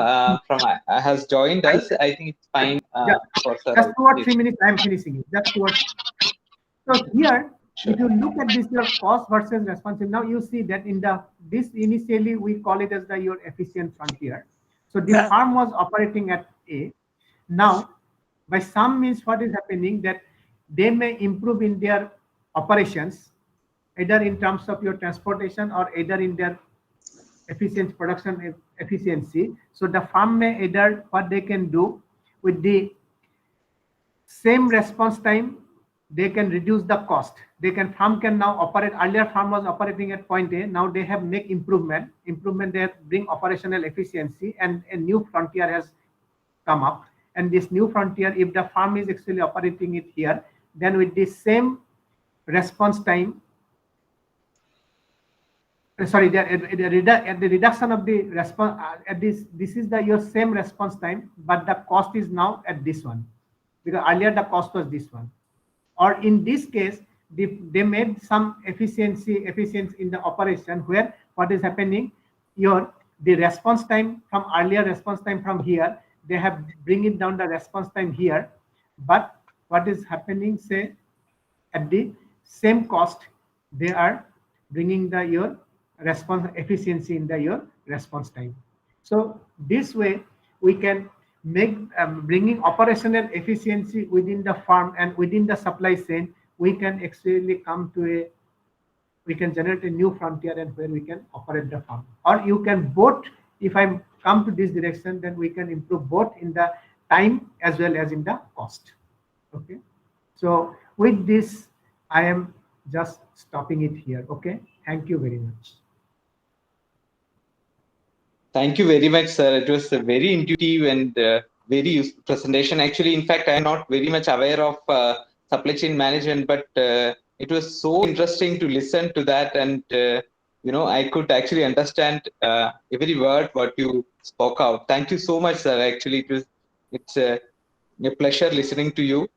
has joined us. I think it's fine for sir. Just 2 or 3 minutes, I am finishing it. Just 2 or 3. So here, Sure. if you look at this, your cost versus responsive, now you see that in this initially we call it as your efficient frontier. So the farm was operating at A. Now, by some means, what is happening that they may improve in their operations, either in terms of your transportation or either in their production efficiency. So the farm may either what they can do with the same response time, they can reduce the cost. Farm can now operate. Earlier farm was operating at point A. Now they have make improvement. They have bring operational efficiency, and a new frontier has come up. And this new frontier, if the farm is actually operating it here, then with the same response time, sorry, the reduction of the response at this is your same response time, but the cost is now at this one, because earlier the cost was this one. Or in this case, they made some efficiency in the operation, where what is happening, the response time from earlier response time from here, they have bring it down the response time here, but what is happening, say at the same cost, they are bringing your response efficiency in your response time. So this way we can make bringing operational efficiency within the farm and within the supply chain, we can actually come to we can generate a new frontier and where we can operate the farm. Or you can both, if I come to this direction, then we can improve both in the time as well as in the cost. Okay. So with this, I am just stopping it here. Okay. Thank you very much. Thank you very much, sir. It was a very intuitive and very useful presentation. Actually, in fact, I am not very much aware of supply chain management, but it was so interesting to listen to that, and I could actually understand every word what you spoke out. Thank you so much, sir. Actually, it's a pleasure listening to you,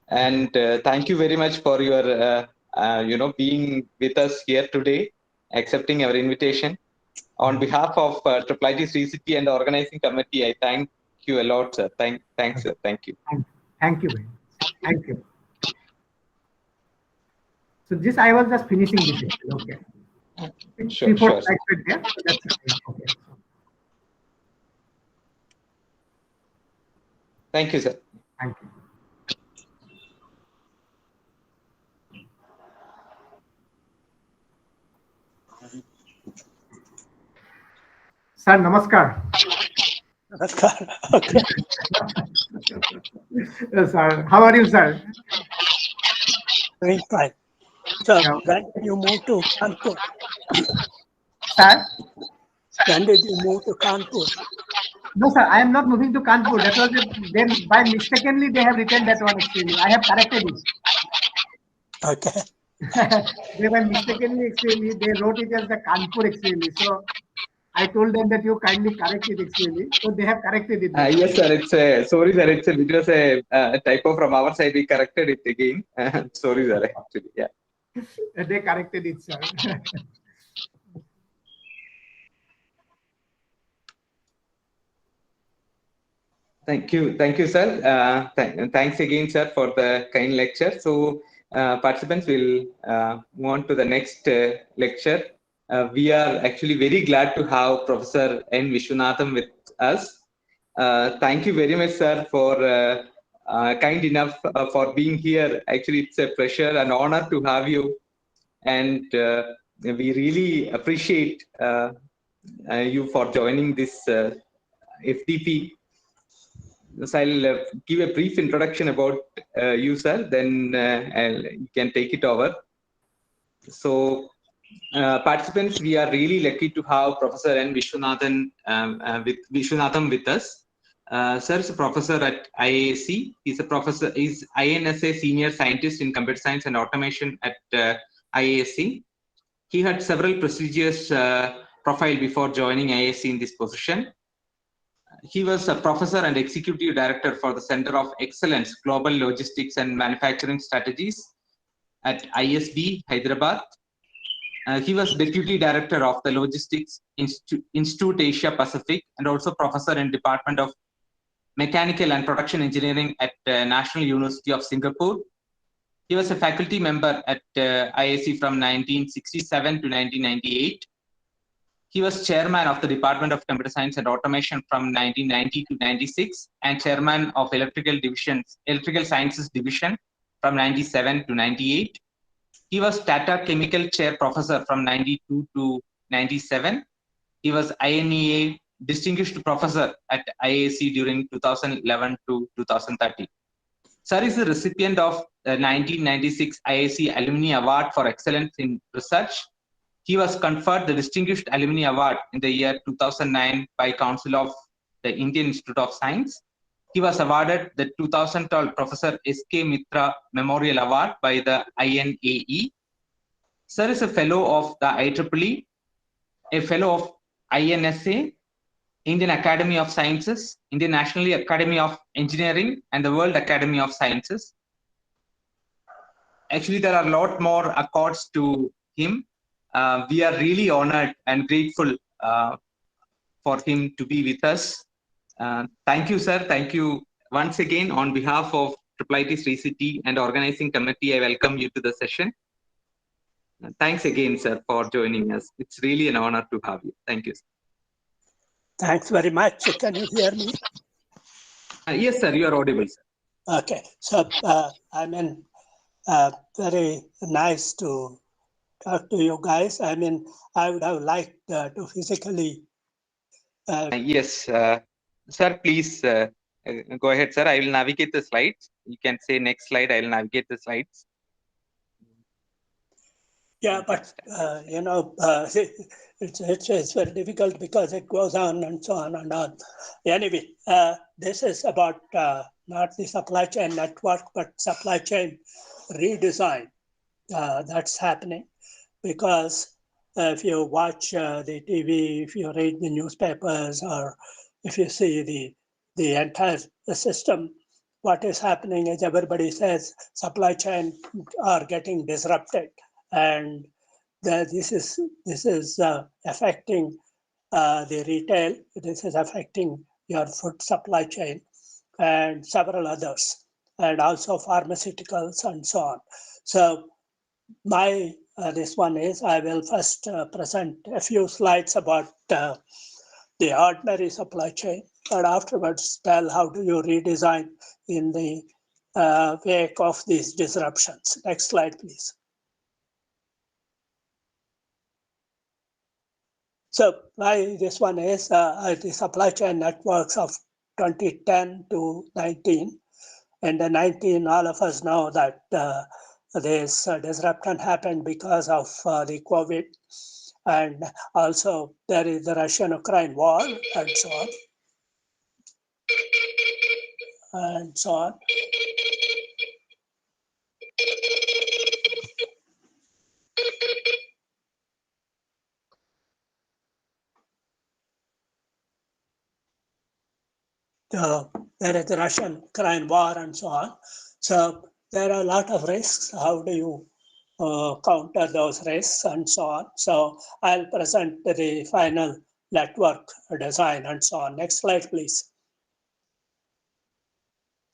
and thank you very much for your being with us here today, accepting our invitation. On behalf of IIIT Sri City and the organizing committee, I thank you a lot, sir. Thanks, sir. Thank you. Thank you very much. Thank you. So this, I was just finishing this. Okay. Sure. There, so that's okay. Thank you, sir. Thank you. Sir, namaskar. Namaskar. Okay. Sir, how are you, sir? Doing fine. So, when did you move to Kanpur? Sir? When did you move to Kanpur? No, sir, I am not moving to Kanpur. That was then by mistakenly they have written that one actually. I have corrected it. Okay. They were mistakenly actually, they wrote it as the Kanpur actually. So I told them that you kindly correct it actually. So they have corrected it. Yes, sir. It's sorry, sir. It was a typo from our side. We corrected it again. Sorry, sir. Actually, yeah. They corrected it, sir. Thank you, sir. Thanks again, sir, for the kind lecture. So, participants will move on to the next lecture. We are actually very glad to have Professor N. Vishwanathan with us. Thank you very much, sir, for kind enough for being here. Actually, it's a pleasure and honor to have you, and we really appreciate you for joining this FDP. So I'll give a brief introduction about you, sir. Then you can take it over. So, participants, we are really lucky to have Professor N. Vishwanathan with us. Sir is a professor at IAC. He's a professor. He's INSA Senior Scientist in Computer Science and Automation at IAC. He had several prestigious profile before joining IAC in this position. He was a professor and executive director for the Center of Excellence, Global Logistics and Manufacturing Strategies at ISB, Hyderabad. He was deputy director of the Logistics Institute Asia Pacific and also professor in Department of Mechanical and Production Engineering at National University of Singapore. He was a faculty member at IAC from 1967 to 1998. He was chairman of the Department of Computer Science and Automation from 1990 to 96 and chairman of Electrical Sciences Division from 97 to 98. He was Tata Chemical Chair Professor from 92 to 97. He was INEA Distinguished Professor at IAC during 2011 to 2013. Sir is the recipient of the 1996 IAC Alumni Award for Excellence in Research. He was conferred the Distinguished Alumni Award in the year 2009 by Council of the Indian Institute of Science. He was awarded the 2012 Professor S.K. Mitra Memorial Award by the INAE. Sir is a fellow of the IEEE, a fellow of INSA, Indian Academy of Sciences, Indian National Academy of Engineering, and the World Academy of Sciences. Actually, there are a lot more accords to him. We are really honored and grateful for him to be with us. Thank you, sir. Thank you once again on behalf of IIIT Sri City and organizing committee. I welcome you to the session. Thanks again, sir, for joining us. It's really an honor to have you. Thank you, sir. Thanks very much. Can you hear me? Yes, sir. You are audible, sir. Okay. So, very nice to talk to you guys. I would have liked to physically. Yes, sir, please go ahead, sir. I will navigate the slides. You can say next slide. I will navigate the slides. Yeah, but it's very difficult because it goes on and so on and on. Anyway, this is about not the supply chain network, but supply chain redesign that's happening. Because if you watch the TV, if you read the newspapers, or if you see the entire system, what is happening is everybody says supply chain are getting disrupted. And this is affecting the retail. This is affecting your food supply chain and several others, and also pharmaceuticals and so on. So this one is I will first present a few slides about the ordinary supply chain, and afterwards tell how do you redesign in the wake of these disruptions. Next slide, please. So this one is the supply chain networks of 2010 to 19. And the 19, all of us know that this disruption happened because of the COVID. And also there is the Russian-Ukraine war and so on. And so on. There is the Russian-Ukraine war and so on. So there are a lot of risks. How do you counter those risks and so on? So I'll present the final network design and so on. Next slide, please.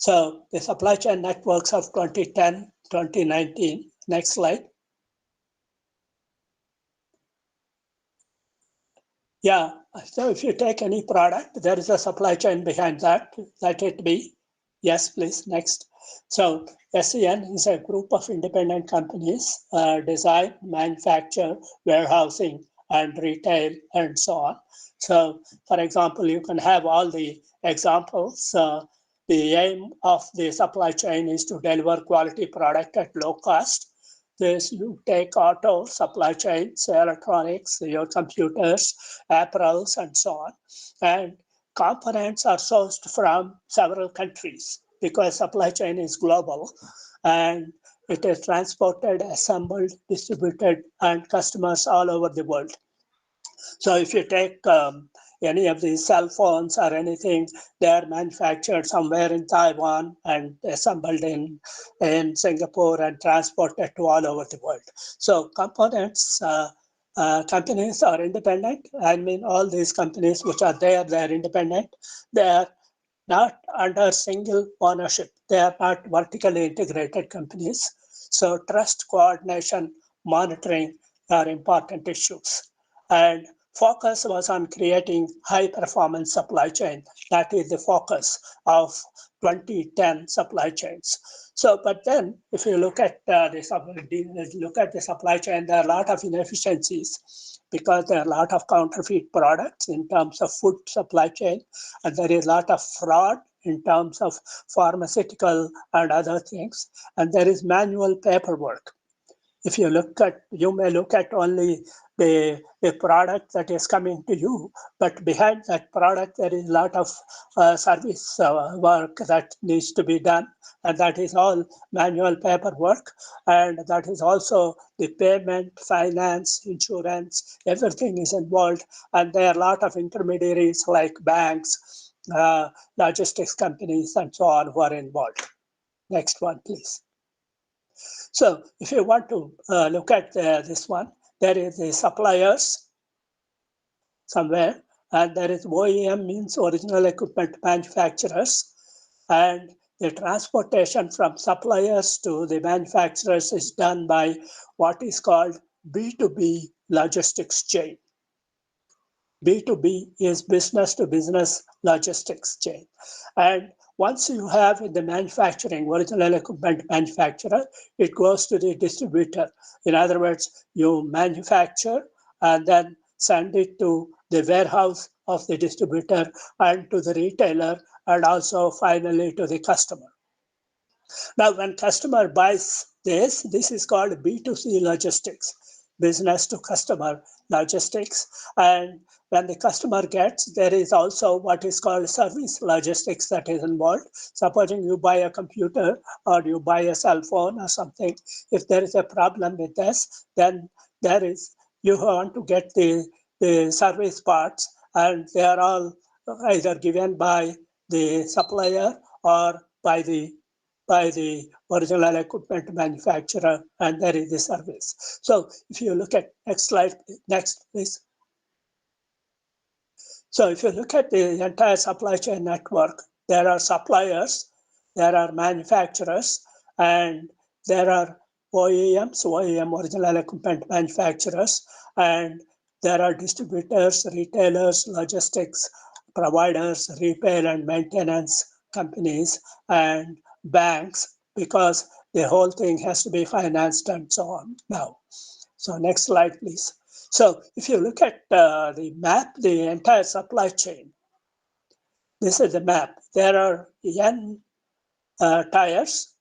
So the supply chain networks of 2010, 2019. Next slide. Yeah, so if you take any product, there is a supply chain behind that. Let it be. Yes, please, next. So SCN is a group of independent companies, design, manufacture, warehousing, and retail, and so on. So for example, you can have all the examples. The aim of the supply chain is to deliver quality product at low cost. This you take auto, supply chains, electronics, your computers, apparels, and so on. And components are sourced from several countries because supply chain is global, and it is transported, assembled, distributed, and customers all over the world. So if you take any of these cell phones or anything, they are manufactured somewhere in Taiwan and assembled in Singapore and transported to all over the world. So components, companies are independent. I mean, all these companies which are there, they're independent. They are not under single ownership. They are not vertically integrated companies. So trust, coordination, monitoring are important issues. And focus was on creating high performance supply chain. That is the focus of 2010 supply chains. So, but then if you look at the supply chain, there are a lot of inefficiencies because there are a lot of counterfeit products in terms of food supply chain, and there is a lot of fraud in terms of pharmaceutical and other things, and there is manual paperwork. If you look at, you may look at only the product that is coming to you, but behind that product, there is a lot of service work that needs to be done. And that is all manual paperwork. And that is also the payment, finance, insurance, everything is involved. And there are a lot of intermediaries like banks, logistics companies, and so on who are involved. Next one, please. So if you want to look at this one, there is the suppliers somewhere, and there is OEM, means original equipment manufacturers, and the transportation from suppliers to the manufacturers is done by what is called B2B logistics chain. B2B is business to business logistics chain. And once you have in the manufacturing, original equipment manufacturer, it goes to the distributor. In other words, you manufacture and then send it to the warehouse of the distributor and to the retailer, and also finally to the customer. Now, when customer buys this is called B2C logistics, business to customer logistics. And when the customer gets, there is also what is called service logistics that is involved. Supposing you buy a computer or you buy a cell phone or something, if there is a problem with this, then you want to get the service parts, and they are all either given by the supplier or by the original equipment manufacturer, and there is the service. So if you look at next slide, next please. So if you look at the entire supply chain network, there are suppliers, there are manufacturers, and there are OEMs, OEM original equipment manufacturers, and there are distributors, retailers, logistics providers, repair and maintenance companies, and banks, because the whole thing has to be financed and so on now. So next slide, please. So if you look at the map, the entire supply chain, this is the map. There are N tires,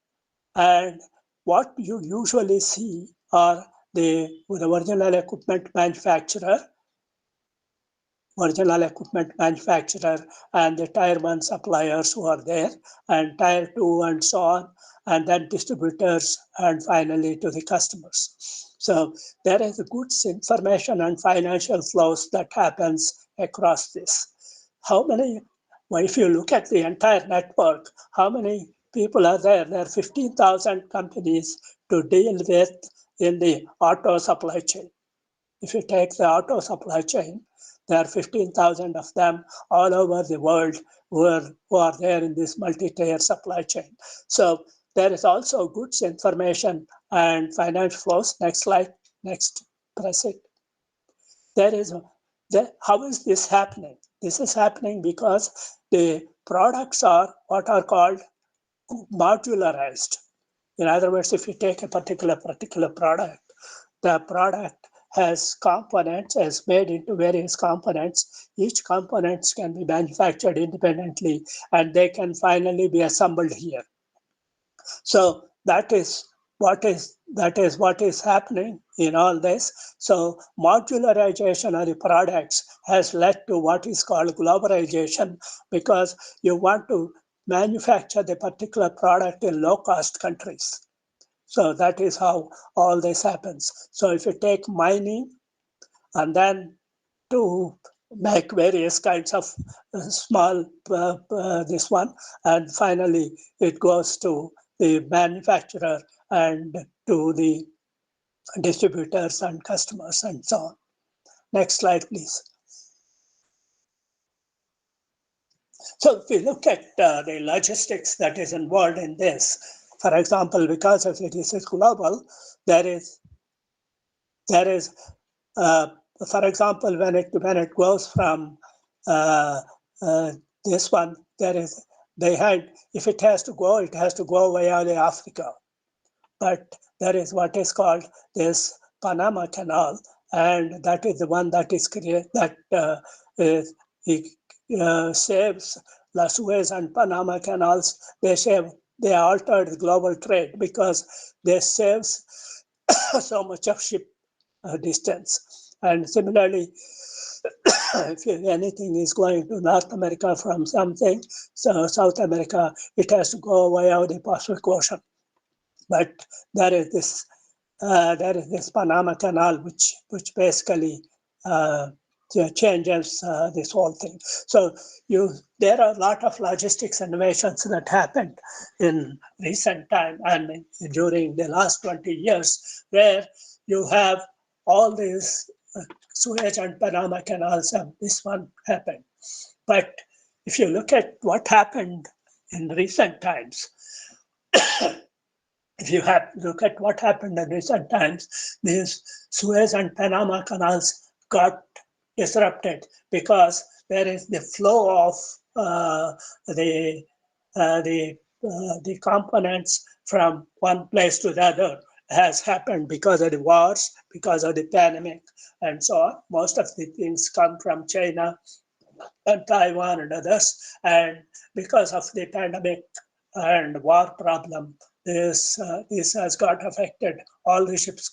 and what you usually see are the original equipment manufacturer, and the tier 1 suppliers who are there, and tier 2 and so on, and then distributors, and finally to the customers. So there is goods, information, and financial flows that happens across this. If you look at the entire network, how many people are there? There are 15,000 companies to deal with in the auto supply chain. If you take the auto supply chain, There are 15,000 of them all over the world who are there in this multi-tier supply chain. So there is also goods information and financial flows. Next slide. Next, press it. How is this happening? This is happening because the products are what are called modularized. In other words, if you take a particular product, the product has components, is made into various components. Each components can be manufactured independently, and they can finally be assembled here. So that is what is happening in all this. So modularization of the products has led to what is called globalization, because you want to manufacture the particular product in low-cost countries. So that is how all this happens. So if you take mining and then to make various kinds of small this one, and finally it goes to the manufacturer and to the distributors and customers and so on. Next slide, please. So if we look at the logistics that is involved in this, for example, because of it is global, there is for example, when it goes from this one, if it has to go via the Africa. But there is what is called this Panama Canal, and that is the one that is saves the Suez and Panama canals. They altered global trade because they saves so much of ship distance. And similarly, if anything is going to North America from something, so South America, it has to go via the Pacific Ocean. But there is this Panama Canal, which basically changes this whole thing. So there are a lot of logistics innovations that happened in recent time and during the last 20 years, where you have all these Suez and Panama canals, and this one happened. But if you look at what happened in recent times, if you look at what happened in recent times, these Suez and Panama canals got disrupted because there is the flow of the components from one place to the other has happened because of the wars, because of the pandemic, and so on. Most of the things come from China and Taiwan and others, and because of the pandemic and war problem, this has got affected. All the ships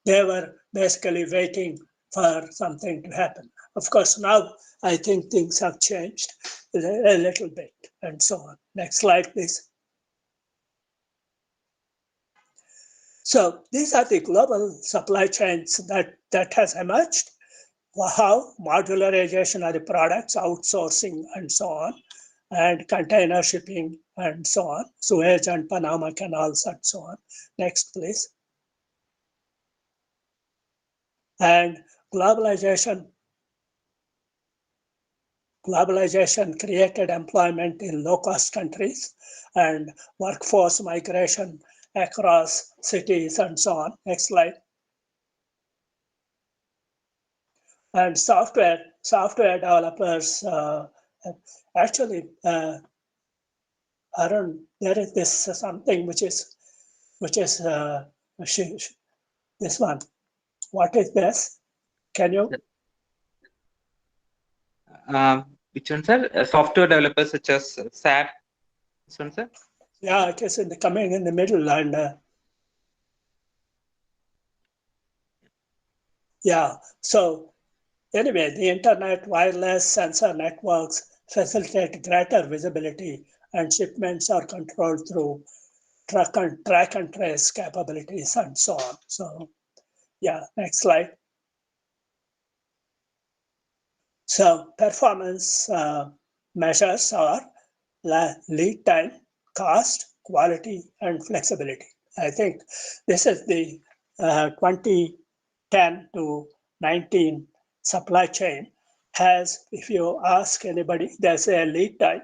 they were basically waiting for something to happen. Of course, now I think things have changed a little bit and so on. Next slide, please. So these are the global supply chains that has emerged. How modularization of the products, outsourcing and so on, and container shipping and so on, Suez and Panama canals and so on. Next, please. And globalization created employment in low-cost countries and workforce migration across cities and so on. Next slide. And software developers actually, Arun, there is this something which is this one. What is this? Can you? Which one, sir? Software developers such as SAP. This one, sir? Yeah, it is coming in the middle, and yeah. So anyway, the internet, wireless, sensor networks facilitate greater visibility, and shipments are controlled through track and trace capabilities and so on. So yeah, next slide. So performance measures are lead time, cost, quality, and flexibility. I think this is the 10 to 19 supply chain has, if you ask anybody, there's a lead time.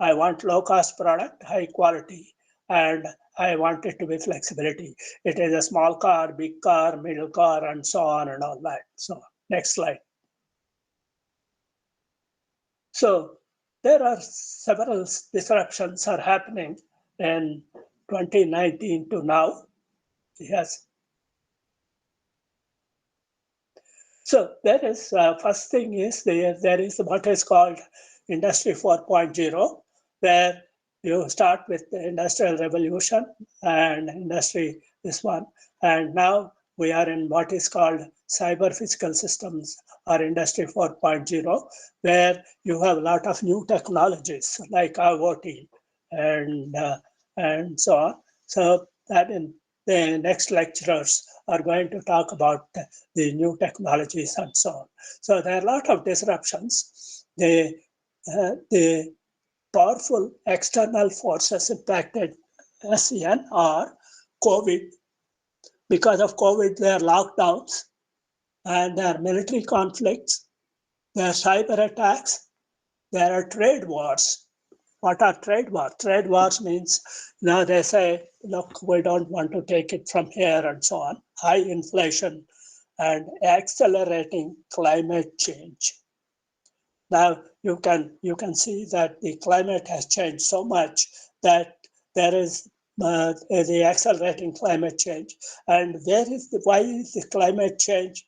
I want low cost product, high quality, and I want it to be flexibility. It is a small car, big car, middle car, and so on and all that. So next slide. So there are several disruptions are happening in 2019 to now. Yes. So there is, first thing is there is what is called Industry 4.0, where you start with the Industrial Revolution and industry, this one. And now we are in what is called Cyber Physical Systems or Industry 4.0, where you have a lot of new technologies like IoT and so on. So that in the next lecturers are going to talk about the new technologies and so on. So there are a lot of disruptions. The powerful external forces impacted ASEAN are COVID. Because of COVID, there are lockdowns and there are military conflicts, there are cyber attacks, there are trade wars. What are trade wars? Trade wars means now they say, look, we don't want to take it from here and so on. High inflation and accelerating climate change. Now you can see that the climate has changed so much that there is the accelerating climate change. And why is the climate change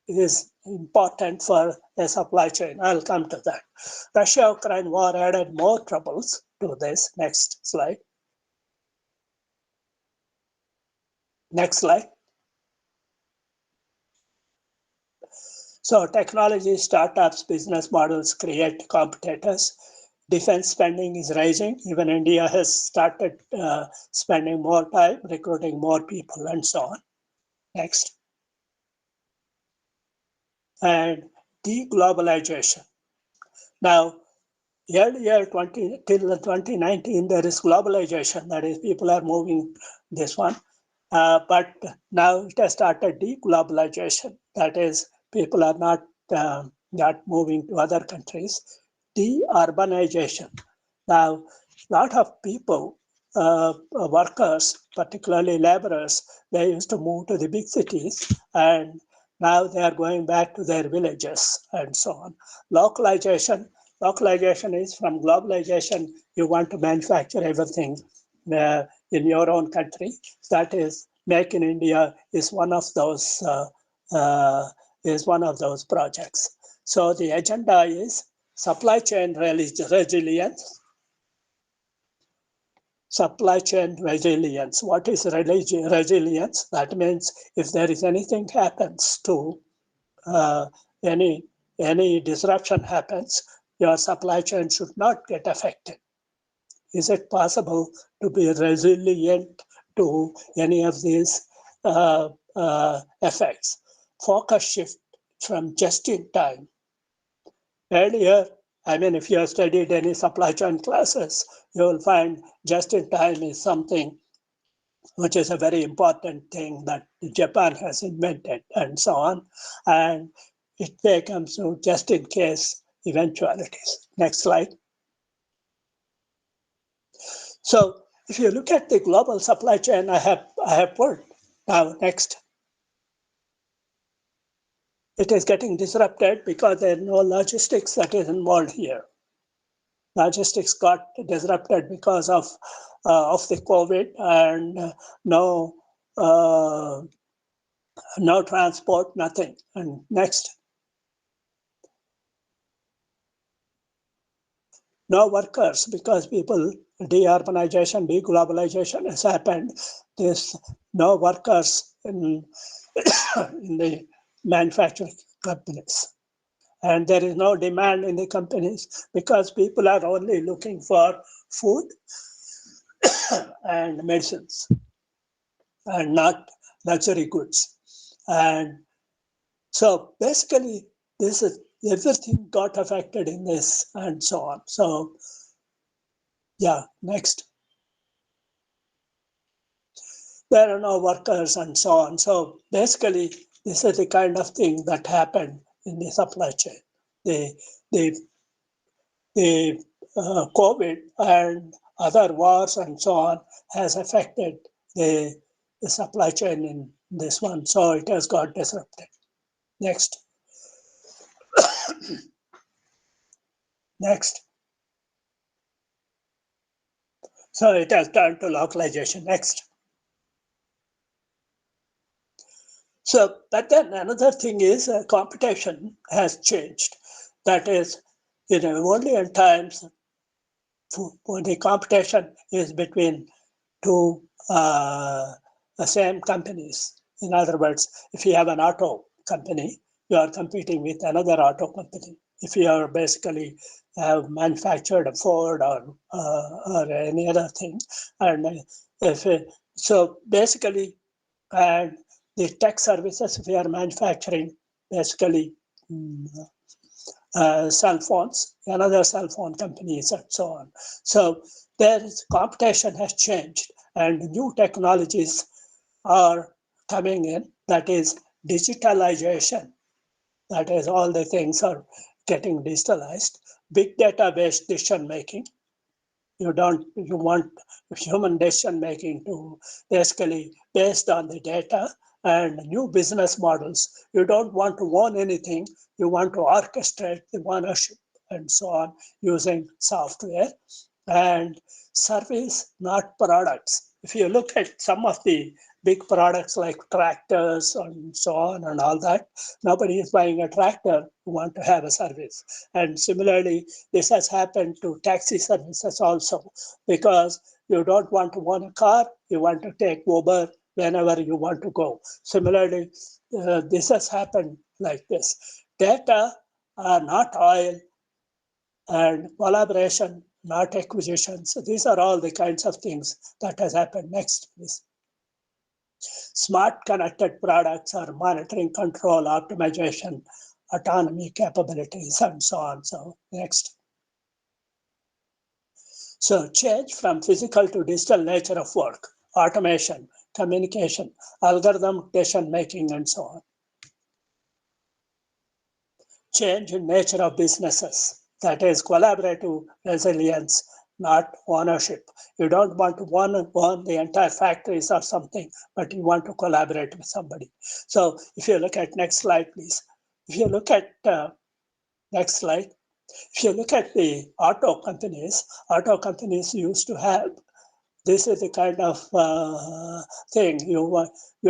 is important for the supply chain? I'll come to that. Russia-Ukraine war added more troubles to this. Next slide. Next slide. So technology startups, business models create competitors. Defense spending is rising. Even India has started spending more time, recruiting more people and so on. Next. And deglobalization. Now, earlier till 2019, there is globalization. That is, people are moving this one. But now it has started deglobalization. That is, people are not moving to other countries. De-urbanization. Now, a lot of people, workers, particularly laborers, they used to move to the big cities, and now they are going back to their villages and so on. Localization. Localization is from globalization. You want to manufacture everything in your own country. That is, Make in India is one of those projects. So the agenda is supply chain resilience. Supply chain resilience. What is resilience? That means if there is anything happens to any disruption happens, your supply chain should not get affected. Is it possible to be resilient to any of these effects? Focus shift from just in time. Earlier, if you have studied any supply chain classes, you will find just in time is something which is a very important thing that Japan has invented and so on. And it becomes to just in case eventualities. Next slide. So if you look at the global supply chain, I have put now next. It is getting disrupted because there is no logistics that is involved here. Logistics got disrupted because of the COVID and no transport, nothing. And next. No workers, because people, de-urbanization, deglobalization has happened. There's no workers in the manufacturing companies. And there is no demand in the companies because people are only looking for food and medicines and not luxury goods. And so basically, this is everything got affected in this and so on. So yeah, next. There are no workers and so on. So basically, This is the kind of thing that happened in the supply chain. The COVID and other wars and so on has affected the supply chain in this one. So it has got disrupted. Next. Next. So it has turned to localization. Next. So, but then another thing is competition has changed. That is, only in times when the competition is between two the same companies. In other words, if you have an auto company, you are competing with another auto company. If you are basically have manufactured a Ford or any other thing, and so basically, and the tech services, if you are manufacturing basically cell phones, another cell phone companies and so on. So there is competition has changed and new technologies are coming in. That is digitalization. That is all the things are getting digitalized. Big data-based decision making. You want human decision making to basically based on the data and new business models. You don't want to own anything. You want to orchestrate the ownership and so on using software and service, not products. If you look at some of the big products like tractors and so on and all that, nobody is buying a tractor who want to have a service. And similarly, this has happened to taxi services also, because you don't want to own a car, you want to take Uber whenever you want to go. Similarly, this has happened like this. Data are not oil, and collaboration, not acquisition. So these are all the kinds of things that has happened. Next, please. Smart connected products are monitoring, control, optimization, autonomy capabilities, and so on. So next. So change from physical to digital nature of work, automation, communication, algorithm decision making, and so on. Change in nature of businesses, that is collaborative resilience, not ownership. You don't want to own the entire factories or something, but you want to collaborate with somebody. So if you look at next slide, please. If you look at next slide, if you look at the auto companies used to have, this is the kind of thing you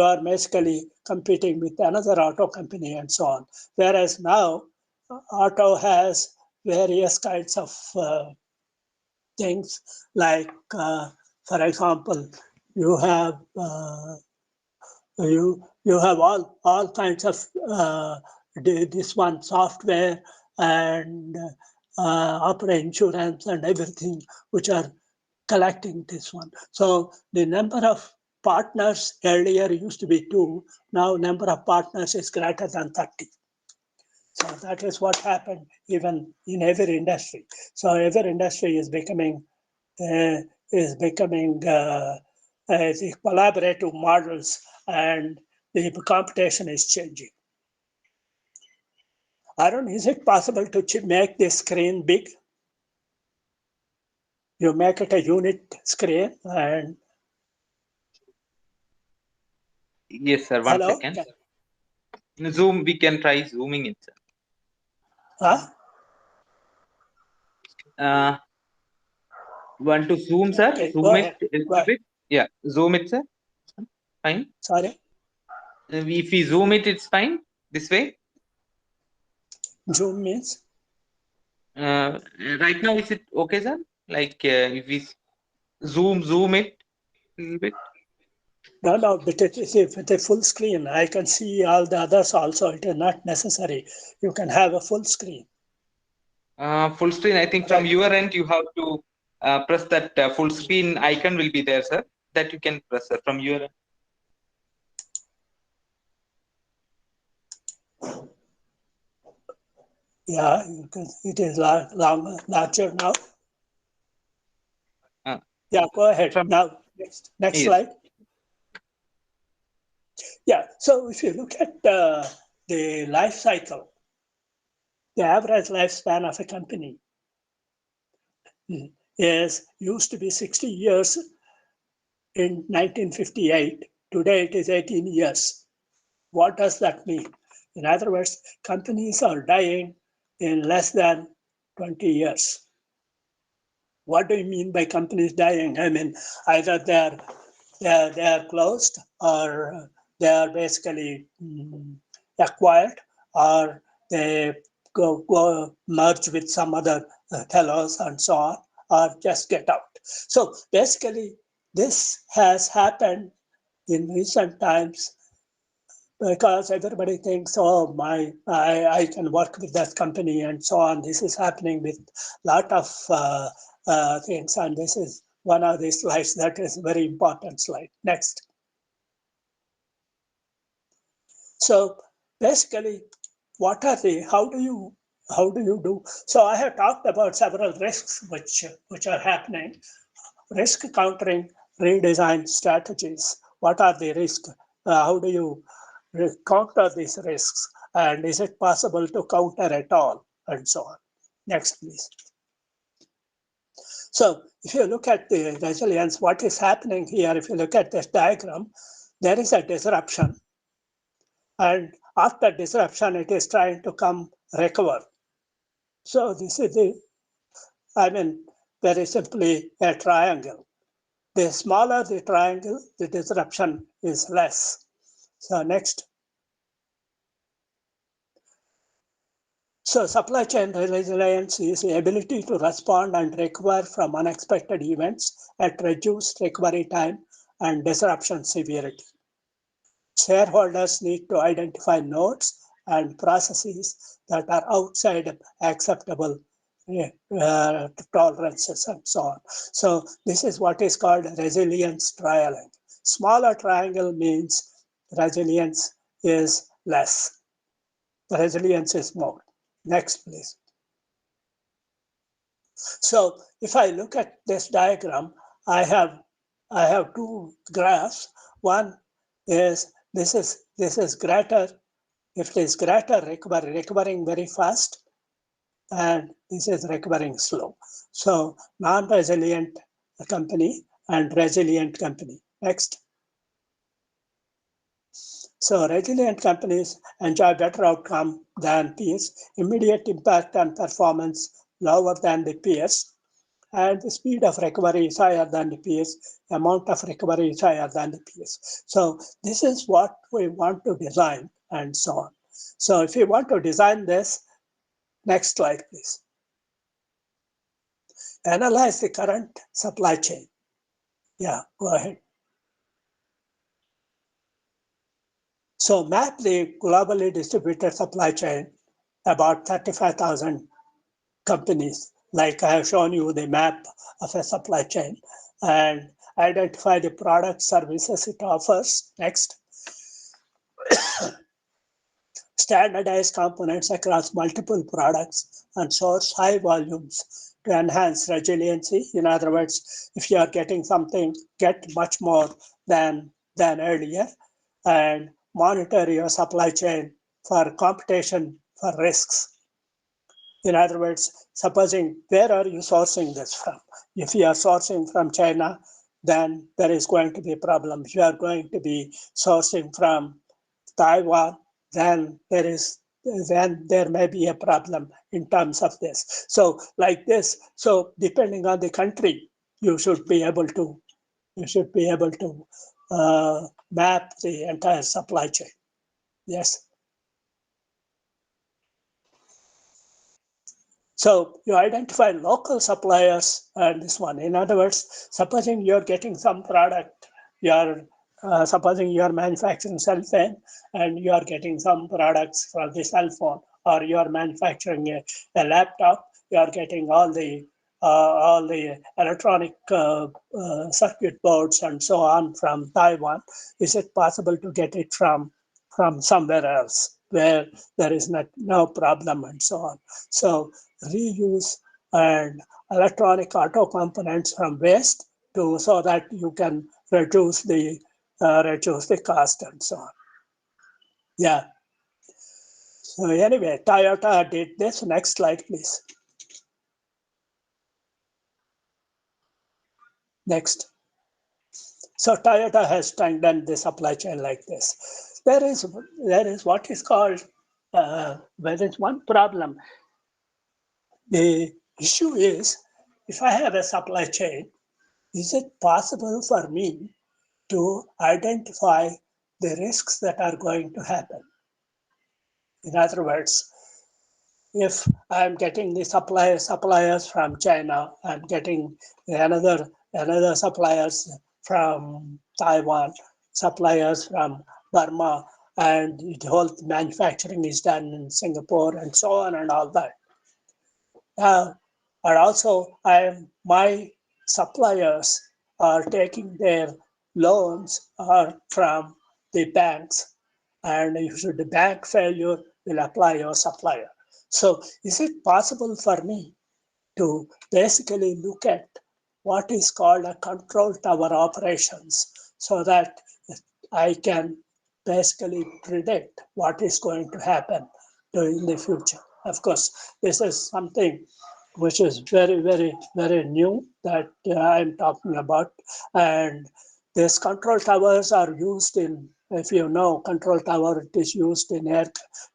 are basically competing with another auto company and so on. Whereas now, auto has various kinds of things like, for example, you have all kinds of this one software and opera insurance and everything, which are collecting this one. So the number of partners earlier used to be 2, now number of partners is greater than 30. So that is what happened even in every industry. So every industry is becoming the collaborative models, and the competition is changing. Arun, is it possible to make this screen big? You make it a unit screen and. Yes, sir. One Hello? second. In Zoom, we can try zooming it, sir. Huh? Want to zoom, sir? Okay, Zoom go it ahead. a little bit. Yeah, zoom it, sir. Fine. Sorry? If we zoom it, it's fine. This way. Zoom means? Right now, is it okay, sir? Like if we zoom it a little bit. No, but with a full screen, I can see all the others also. It is not necessary. You can have a full screen. Full screen, I think from Right. your end, you have to press that full screen icon will be there, sir. That you can press, sir, from your end. Yeah, it is larger now. Yeah, go ahead. Now, next yes. slide. Yeah, so if you look at the life cycle, the average lifespan of a company used to be 60 years in 1958. Today it is 18 years. What does that mean? In other words, companies are dying in less than 20 years. What do you mean by companies dying? I mean, either they are closed, or they are basically acquired, or they go merge with some other fellows and so on, or just get out. So basically, this has happened in recent times because everybody thinks, oh, I can work with that company and so on. This is happening with a lot of things, and this is one of these slides that is a very important slide. Next. So basically, what are they? How do you do? So I have talked about several risks which are happening. Risk countering redesign strategies. What are the risks? How do you counter these risks? And is it possible to counter at all? And so on. Next, please. So if you look at the resilience, what is happening here, if you look at this diagram, there is a disruption. And after disruption, it is trying to recover. So this is very simply a triangle. The smaller the triangle, the disruption is less. So next. So supply chain resilience is the ability to respond and recover from unexpected events at reduced recovery time and disruption severity. Shareholders need to identify nodes and processes that are outside acceptable tolerances and so on. So this is what is called resilience triangling. Smaller triangle means resilience is less. The resilience is more. Next, please. So if I look at this diagram, I have two graphs. One is this is greater. If it is greater recovering very fast, and this is recovering slow. So non-resilient company and resilient company. Next. So resilient companies enjoy better outcome than peers, immediate impact on performance lower than the peers, and the speed of recovery is higher than the peers, amount of recovery is higher than the peers. So this is what we want to design and so on. So if you want to design this, next slide, please. Analyze the current supply chain. Yeah, go ahead. So map the globally distributed supply chain, about 35,000 companies. Like I have shown you the map of a supply chain, and identify the product services it offers. Next. Standardize components across multiple products and source high volumes to enhance resiliency. In other words, if you are getting something, get much more than earlier, and monitor your supply chain for competition for risks. In other words, supposing where are you sourcing this from? If you are sourcing from China, then there is going to be a problem. If you are going to be sourcing from Taiwan, then there may be a problem in terms of this. So like this, so depending on the country, you should be able to map the entire supply chain. Yes. So you identify local suppliers and this one. In other words, supposing you're getting some product, supposing you're manufacturing cell phone and you're getting some products from the cell phone, or you're manufacturing a laptop, you're getting all the electronic circuit boards and so on from Taiwan. Is it possible to get it from somewhere else where there is no problem and so on? So reuse and electronic auto components from waste so that you can reduce the reduce the cost and so on. Yeah. So anyway, Toyota did this. Next slide, please. Next. So Toyota has strengthened the supply chain like this. There is what is called, there is one problem. The issue is, if I have a supply chain, is it possible for me to identify the risks that are going to happen? In other words, if I'm getting the suppliers from China, I'm getting another suppliers from Taiwan, suppliers from Burma, and the whole manufacturing is done in Singapore and so on and all that. And also, my suppliers are taking their loans from the banks, and if the bank failure will apply your supplier. So is it possible for me to basically look at what is called a control tower operations so that I can basically predict what is going to happen in the future? Of course, this is something which is very, very, very new that I'm talking about. And these control towers are used in, if you know, control tower, it is used in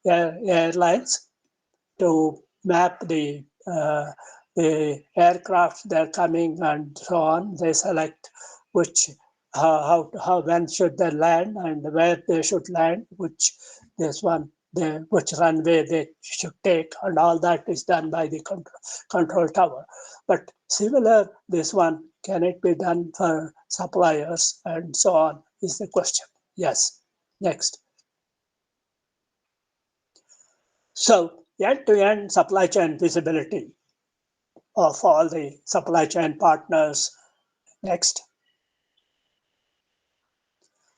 airlines to map the aircraft they're coming and so on. They select which, when should they land and where they should land, which runway they should take, and all that is done by the control tower. But similar, this one, can it be done for suppliers and so on is the question. Yes. Next. So end-to-end supply chain visibility of all the supply chain partners. Next.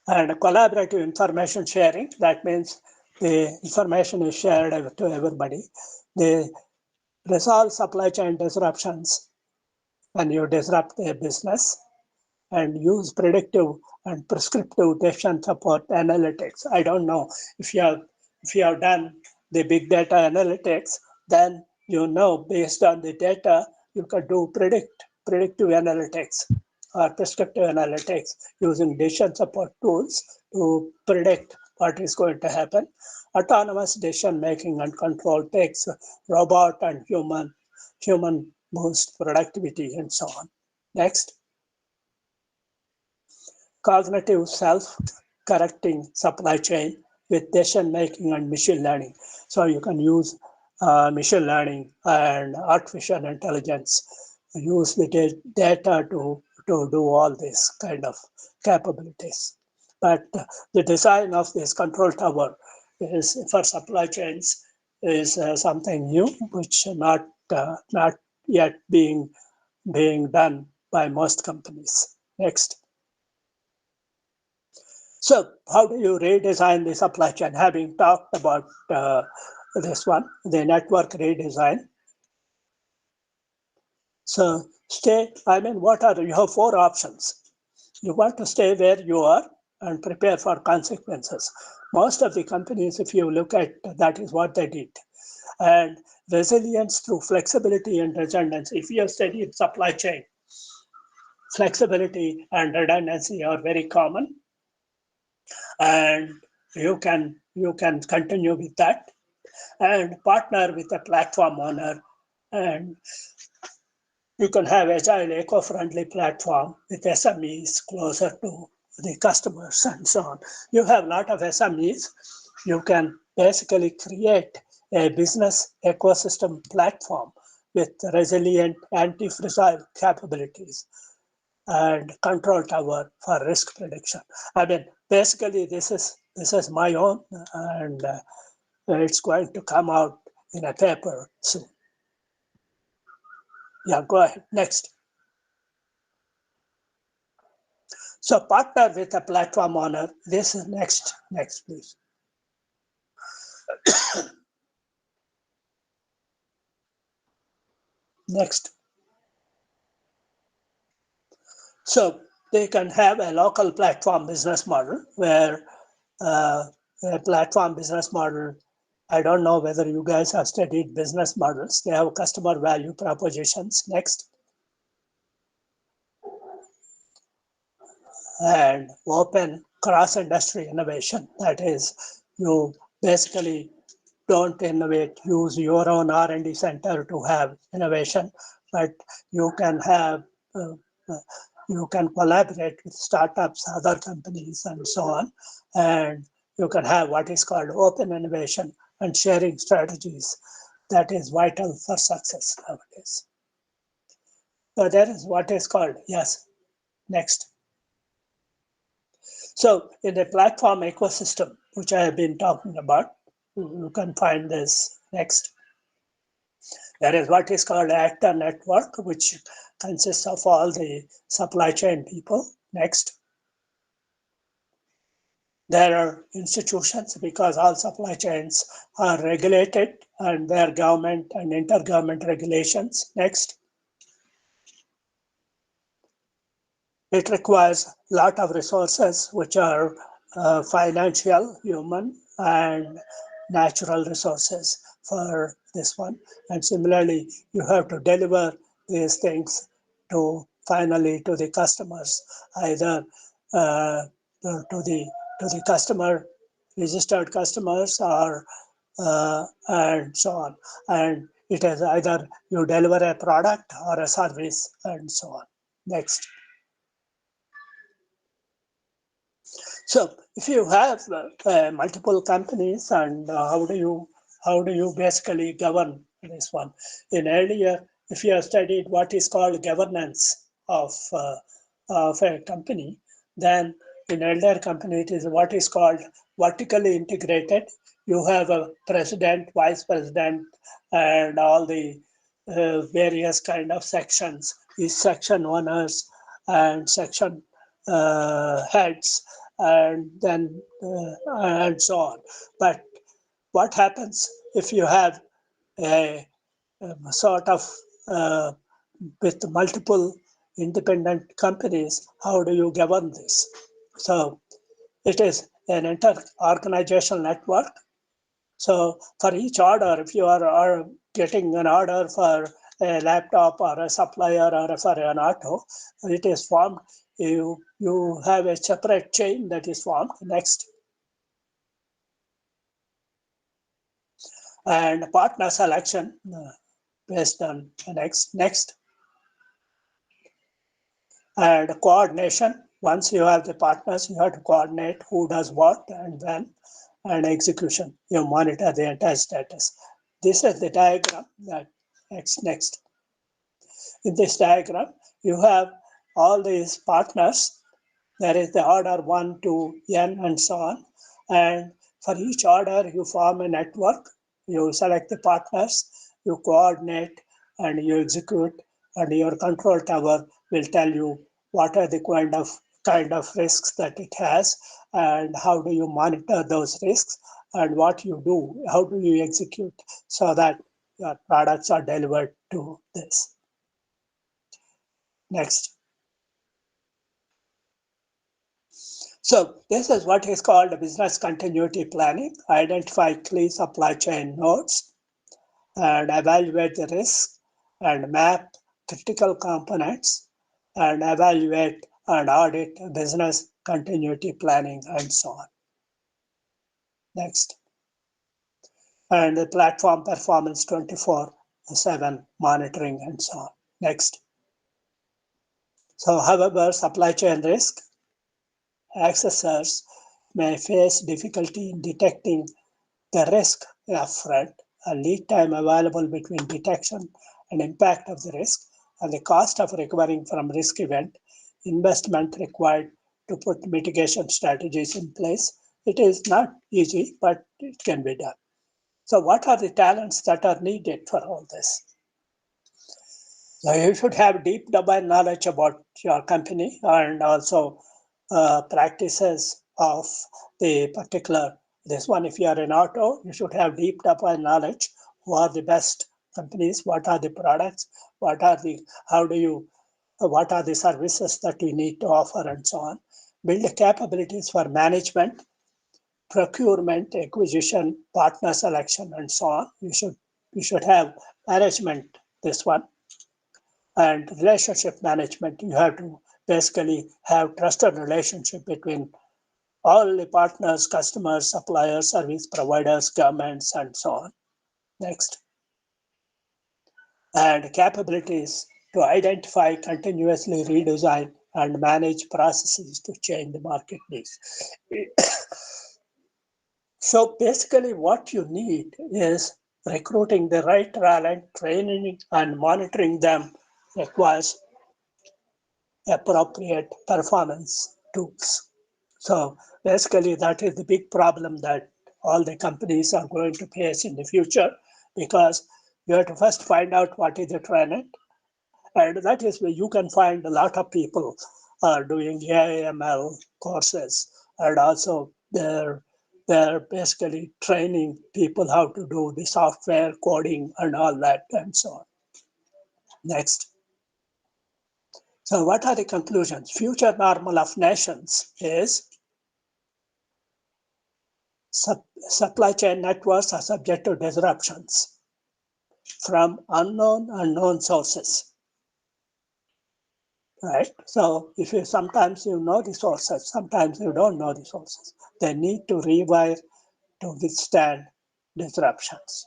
And collaborative information sharing, that means the information is shared to everybody. They resolve supply chain disruptions when you disrupt their business, and use predictive and prescriptive decision support analytics. I don't know if you have done the big data analytics, then you know based on the data you can do predictive analytics or prescriptive analytics using decision support tools to predict what is going to happen. Autonomous decision making and control takes robot and human boost productivity and so on. Next. Cognitive self-correcting supply chain with decision making and machine learning. So you can use machine learning and artificial intelligence, use the data to do all these kind of capabilities. But the design of this control tower is for supply chains is something new, which not yet being done by most companies. Next. So how do you redesign the supply chain? Having talked about this one, the network redesign. So you have 4 options. You want to stay where you are and prepare for consequences. Most of the companies, if you look at, that is what they did. And resilience through flexibility and redundancy. If you have studied supply chain, flexibility and redundancy are very common. And you can continue with that and partner with a platform owner, and you can have agile eco-friendly platform with SMEs closer to the customers and so on. You have a lot of SMEs. You can basically create a business ecosystem platform with resilient anti-fragile capabilities and control tower for risk prediction. I mean, basically, this is my own, and it's going to come out in a paper soon. Yeah, go ahead. Next. So partner with a platform owner. This is next, please. Next. So they can have a local platform business model where a platform business model, I don't know whether you guys have studied business models. They have customer value propositions. Next. And open cross-industry innovation. That is, you basically don't innovate, use your own R&D center to have innovation, but you can have, you can collaborate with startups, other companies, and so on. And you can have what is called open innovation and sharing strategies. That is vital for success nowadays. So that is what is called, yes, next. So in the platform ecosystem, which I have been talking about, you can find this next. There is what is called actor network, which consists of all the supply chain people. Next. There are institutions because all supply chains are regulated and there are government and intergovernment regulations. Next. It requires a lot of resources, which are financial, human, and natural resources for this one. And similarly, you have to deliver these things to finally to the customers, either to the customer, registered customers, or and so on. And it is either you deliver a product or a service, and so on. Next. So if you have multiple companies, and how do you basically govern this one? In earlier, if you have studied what is called governance of a company, then in elder company it is what is called vertically integrated. You have a president, vice president, and all the various kind of sections, these section owners and section heads, and then and so on. But what happens if you have a sort of with multiple independent companies? How do you govern this? So it is an inter-organizational network. So for each order, if you are getting an order for a laptop or a supplier or for an auto, it is formed. You have a separate chain that is formed. Next. And partner selection based on next. And coordination. Once you have the partners, you have to coordinate who does what and when. And execution. You monitor the entire status. This is the diagram. Next. In this diagram, you have all these partners. There is the order 1 to n and so on. And for each order, you form a network. You select the partners, you coordinate, and you execute. And your control tower will tell you what are the kind of risks that it has, and how do you monitor those risks, and what you do, how do you execute so that your products are delivered to this. Next. So this is what is called business continuity planning. Identify key supply chain nodes and evaluate the risk and map critical components and evaluate and audit business continuity planning and so on. Next. And the platform performance 24/7 monitoring and so on. Next. So however, supply chain risk, accessors may face difficulty in detecting the risk upfront, a lead time available between detection and impact of the risk, and the cost of recovering from risk event, investment required to put mitigation strategies in place. It is not easy, but it can be done. So what are the talents that are needed for all this? So you should have deep domain knowledge about your company and also practices of the particular, this one, if you are in auto, you should have deep domain knowledge. Who are the best companies? What are the products? How do you what are the services that you need to offer and so on. Build capabilities for management, procurement, acquisition, partner selection, and so on. You should have management, this one. And relationship management, you have to basically have trusted relationship between all the partners, customers, suppliers, service providers, governments, and so on. Next. And capabilities to identify, continuously redesign, and manage processes to change the market needs. So basically what you need is recruiting the right talent, training and monitoring them requires appropriate performance tools. So basically that is the big problem that all the companies are going to face in the future, because you have to first find out what is the trend. And that is where you can find a lot of people are doing AI/ML courses, and also they're basically training people how to do the software coding and all that and so on. Next. So what are the conclusions? Future normal of nations is supply chain networks are subject to disruptions from unknown sources. Right? So if you sometimes you know the sources, sometimes you don't know the sources. They need to rewire to withstand disruptions.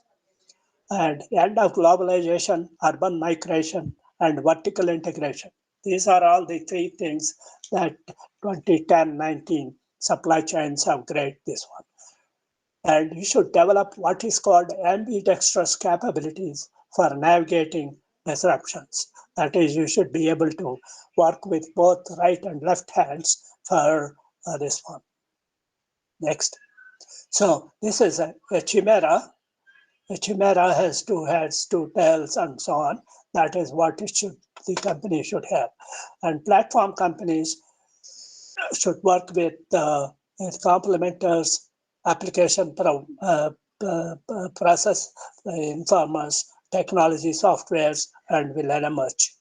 And end of globalization, urban migration, and vertical integration. These are all the three things that 2010-19 supply chains have great this one. And you should develop what is called ambidextrous capabilities for navigating disruptions. That is, you should be able to work with both right and left hands for this one. Next. So this is a chimera. A chimera has two heads, two tails, and so on. That is what the company should have. And platform companies should work with complementers, application process informers, technology softwares, and will emerge.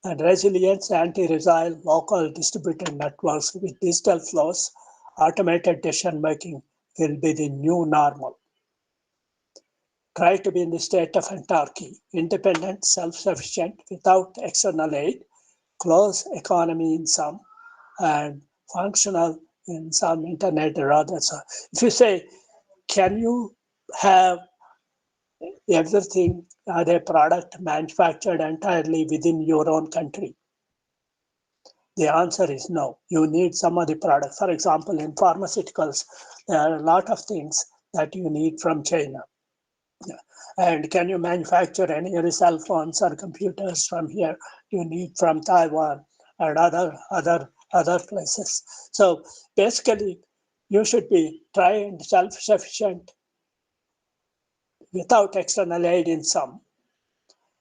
And resilience, anti-resile, local distributed networks with digital flows, automated decision making will be the new normal. Try to be in the state of autarky, independent, self-sufficient, without external aid, close economy in some, and functional in some, internet or others. If you say, can you have everything, the product manufactured entirely within your own country? The answer is no. You need some of the products. For example, in pharmaceuticals, there are a lot of things that you need from China. And can you manufacture any of the cell phones or computers from here? You need from Taiwan and other places. So basically, you should be trying self-sufficient without external aid in some,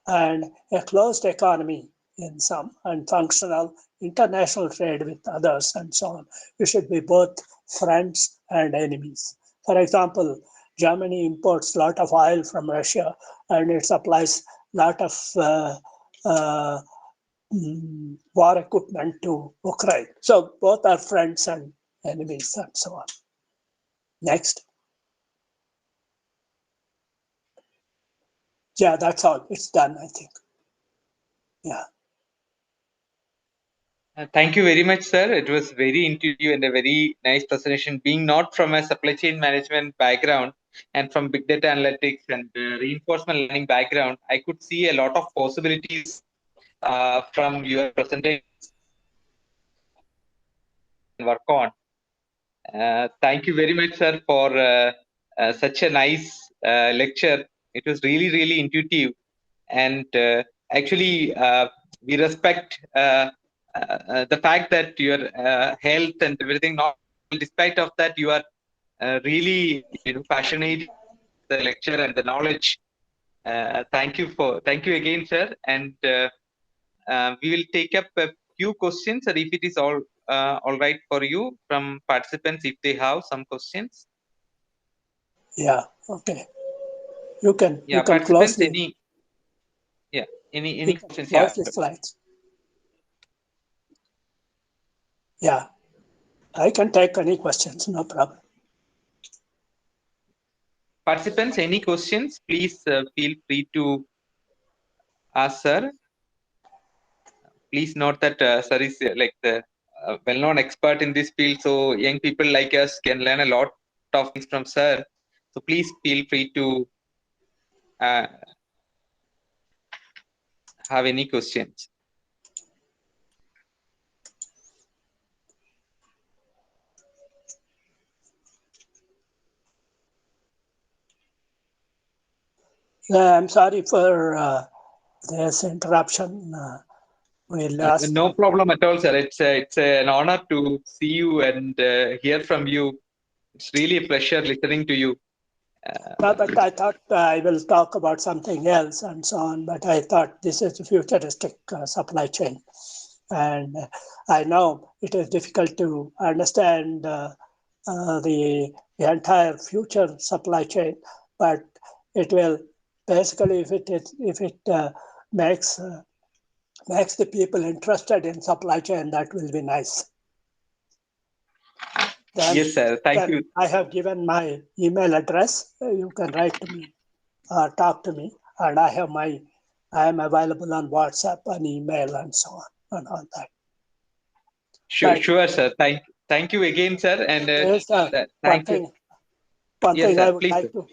and a closed economy in some, and functional international trade with others and so on. You should be both friends and enemies. For example, Germany imports a lot of oil from Russia, and it supplies a lot of war equipment to Ukraine. So both are friends and enemies and so on. Next. Yeah, that's all. It's done, I think. Yeah. Thank you very much, sir. It was very intuitive and a very nice presentation. Being not from a supply chain management background and from big data analytics and reinforcement learning background, I could see a lot of possibilities from your presentation and work on. Thank you very much, sir, for such a nice lecture. It was really, really intuitive. And actually, we respect the fact that your health and everything, not despite of that, you are really passionate the lecture and the knowledge. Thank you again, sir. And we will take up a few questions, or if it is all right for you from participants, if they have some questions. Yeah. Okay. You can Yeah, close the. any. Yeah. Any questions? Close Yeah. the slides. Yeah, I can take any questions, no problem. Participants, any questions? Please feel free to ask sir. Please note that sir is like the well-known expert in this field, so young people like us can learn a lot of things from sir. So please feel free to have any questions. I'm sorry for this interruption. We'll ask. No problem at all, sir. It's an honor to see you and hear from you. It's really a pleasure listening to you. But I thought I will talk about something else and so on. But I thought this is a futuristic supply chain. And I know it is difficult to understand the entire future supply chain, but it will basically, if it makes the people interested in supply chain, that will be nice. Then, Yes, sir. Thank you. I have given my email address. You can write to me or talk to me, and I am available on WhatsApp and email and so on and all that. Sure, But sure, sir. Thank you again, sir. And thank you. One Yes, thing sir. I would Please, like sir. to.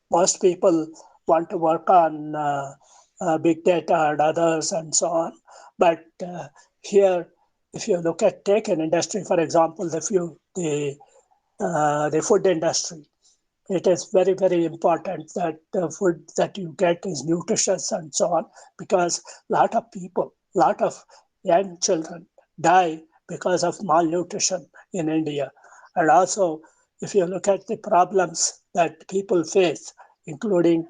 Most people want to work on big data and others and so on, but here, if you look at tech and industry, for example, the food industry, it is very, very important that the food that you get is nutritious and so on, because a lot of people, a lot of young children die because of malnutrition in India. And also, if you look at the problems that people face, including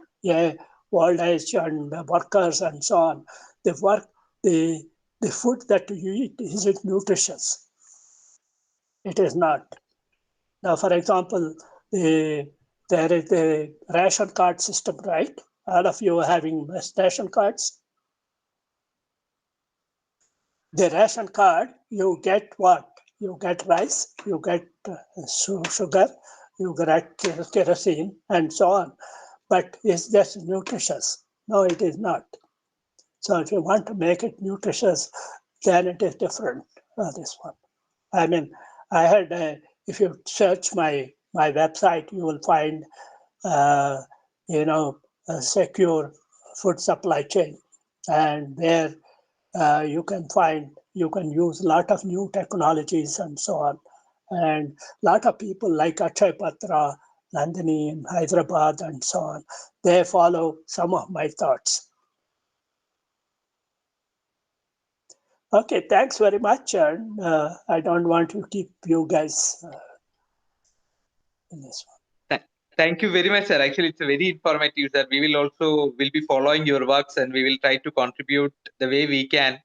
old age and workers and so on, the food that you eat, is it nutritious? It is not. Now, for example, there is the ration card system, right? All of you are having ration cards. The ration card, you get what? You get rice, you get sugar, you get kerosene, and so on. But is this nutritious? No, it is not. So if you want to make it nutritious, then it is different, this one. I mean, I had, if you search my website, you will find, a secure food supply chain. And there you can use a lot of new technologies and so on. And a lot of people like Akshay Patra, Nandini in Hyderabad and so on, they follow some of my thoughts. Okay, thanks very much. And I don't want to keep you guys in this one. Thank you very much, sir. Actually, it's very informative, sir. We will be following your works, and we will try to contribute the way we can.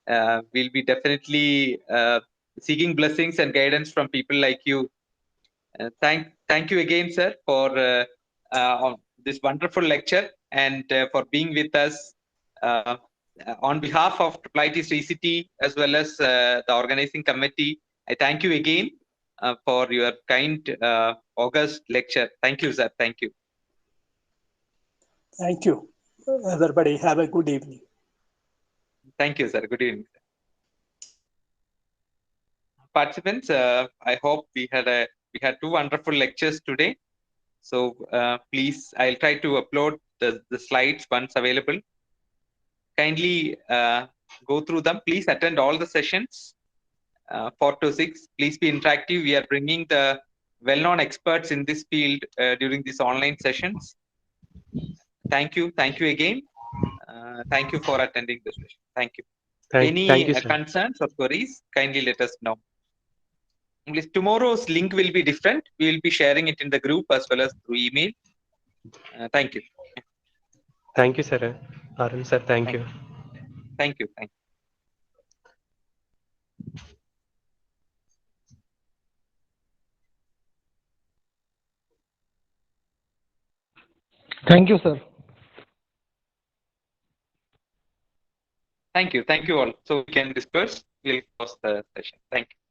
We'll be definitely seeking blessings and guidance from people like you. Thank you again, sir, for on this wonderful lecture and for being with us. On behalf of IIT Sri City as well as the organizing committee, I thank you again for your kind August lecture. Thank you, sir. Thank you. Thank you. Everybody have a good evening. Thank you, sir. Good evening, sir. Participants, I hope we had two wonderful lectures today. So please, I'll try to upload the slides once available. Kindly go through them. Please attend all the sessions 4 to 6. Please be interactive. We are bringing the well-known experts in this field during these online sessions. Thank you. Thank you again. Thank you for attending this session. Thank you. Any concerns or queries, kindly let us know. Tomorrow's link will be different. We will be sharing it in the group as well as through email. Thank you. Thank you, sir. Arun sir, thank you. Thank you. Thank you. Thank you, sir. Thank you all. So we can disperse. We'll close the session. Thank you.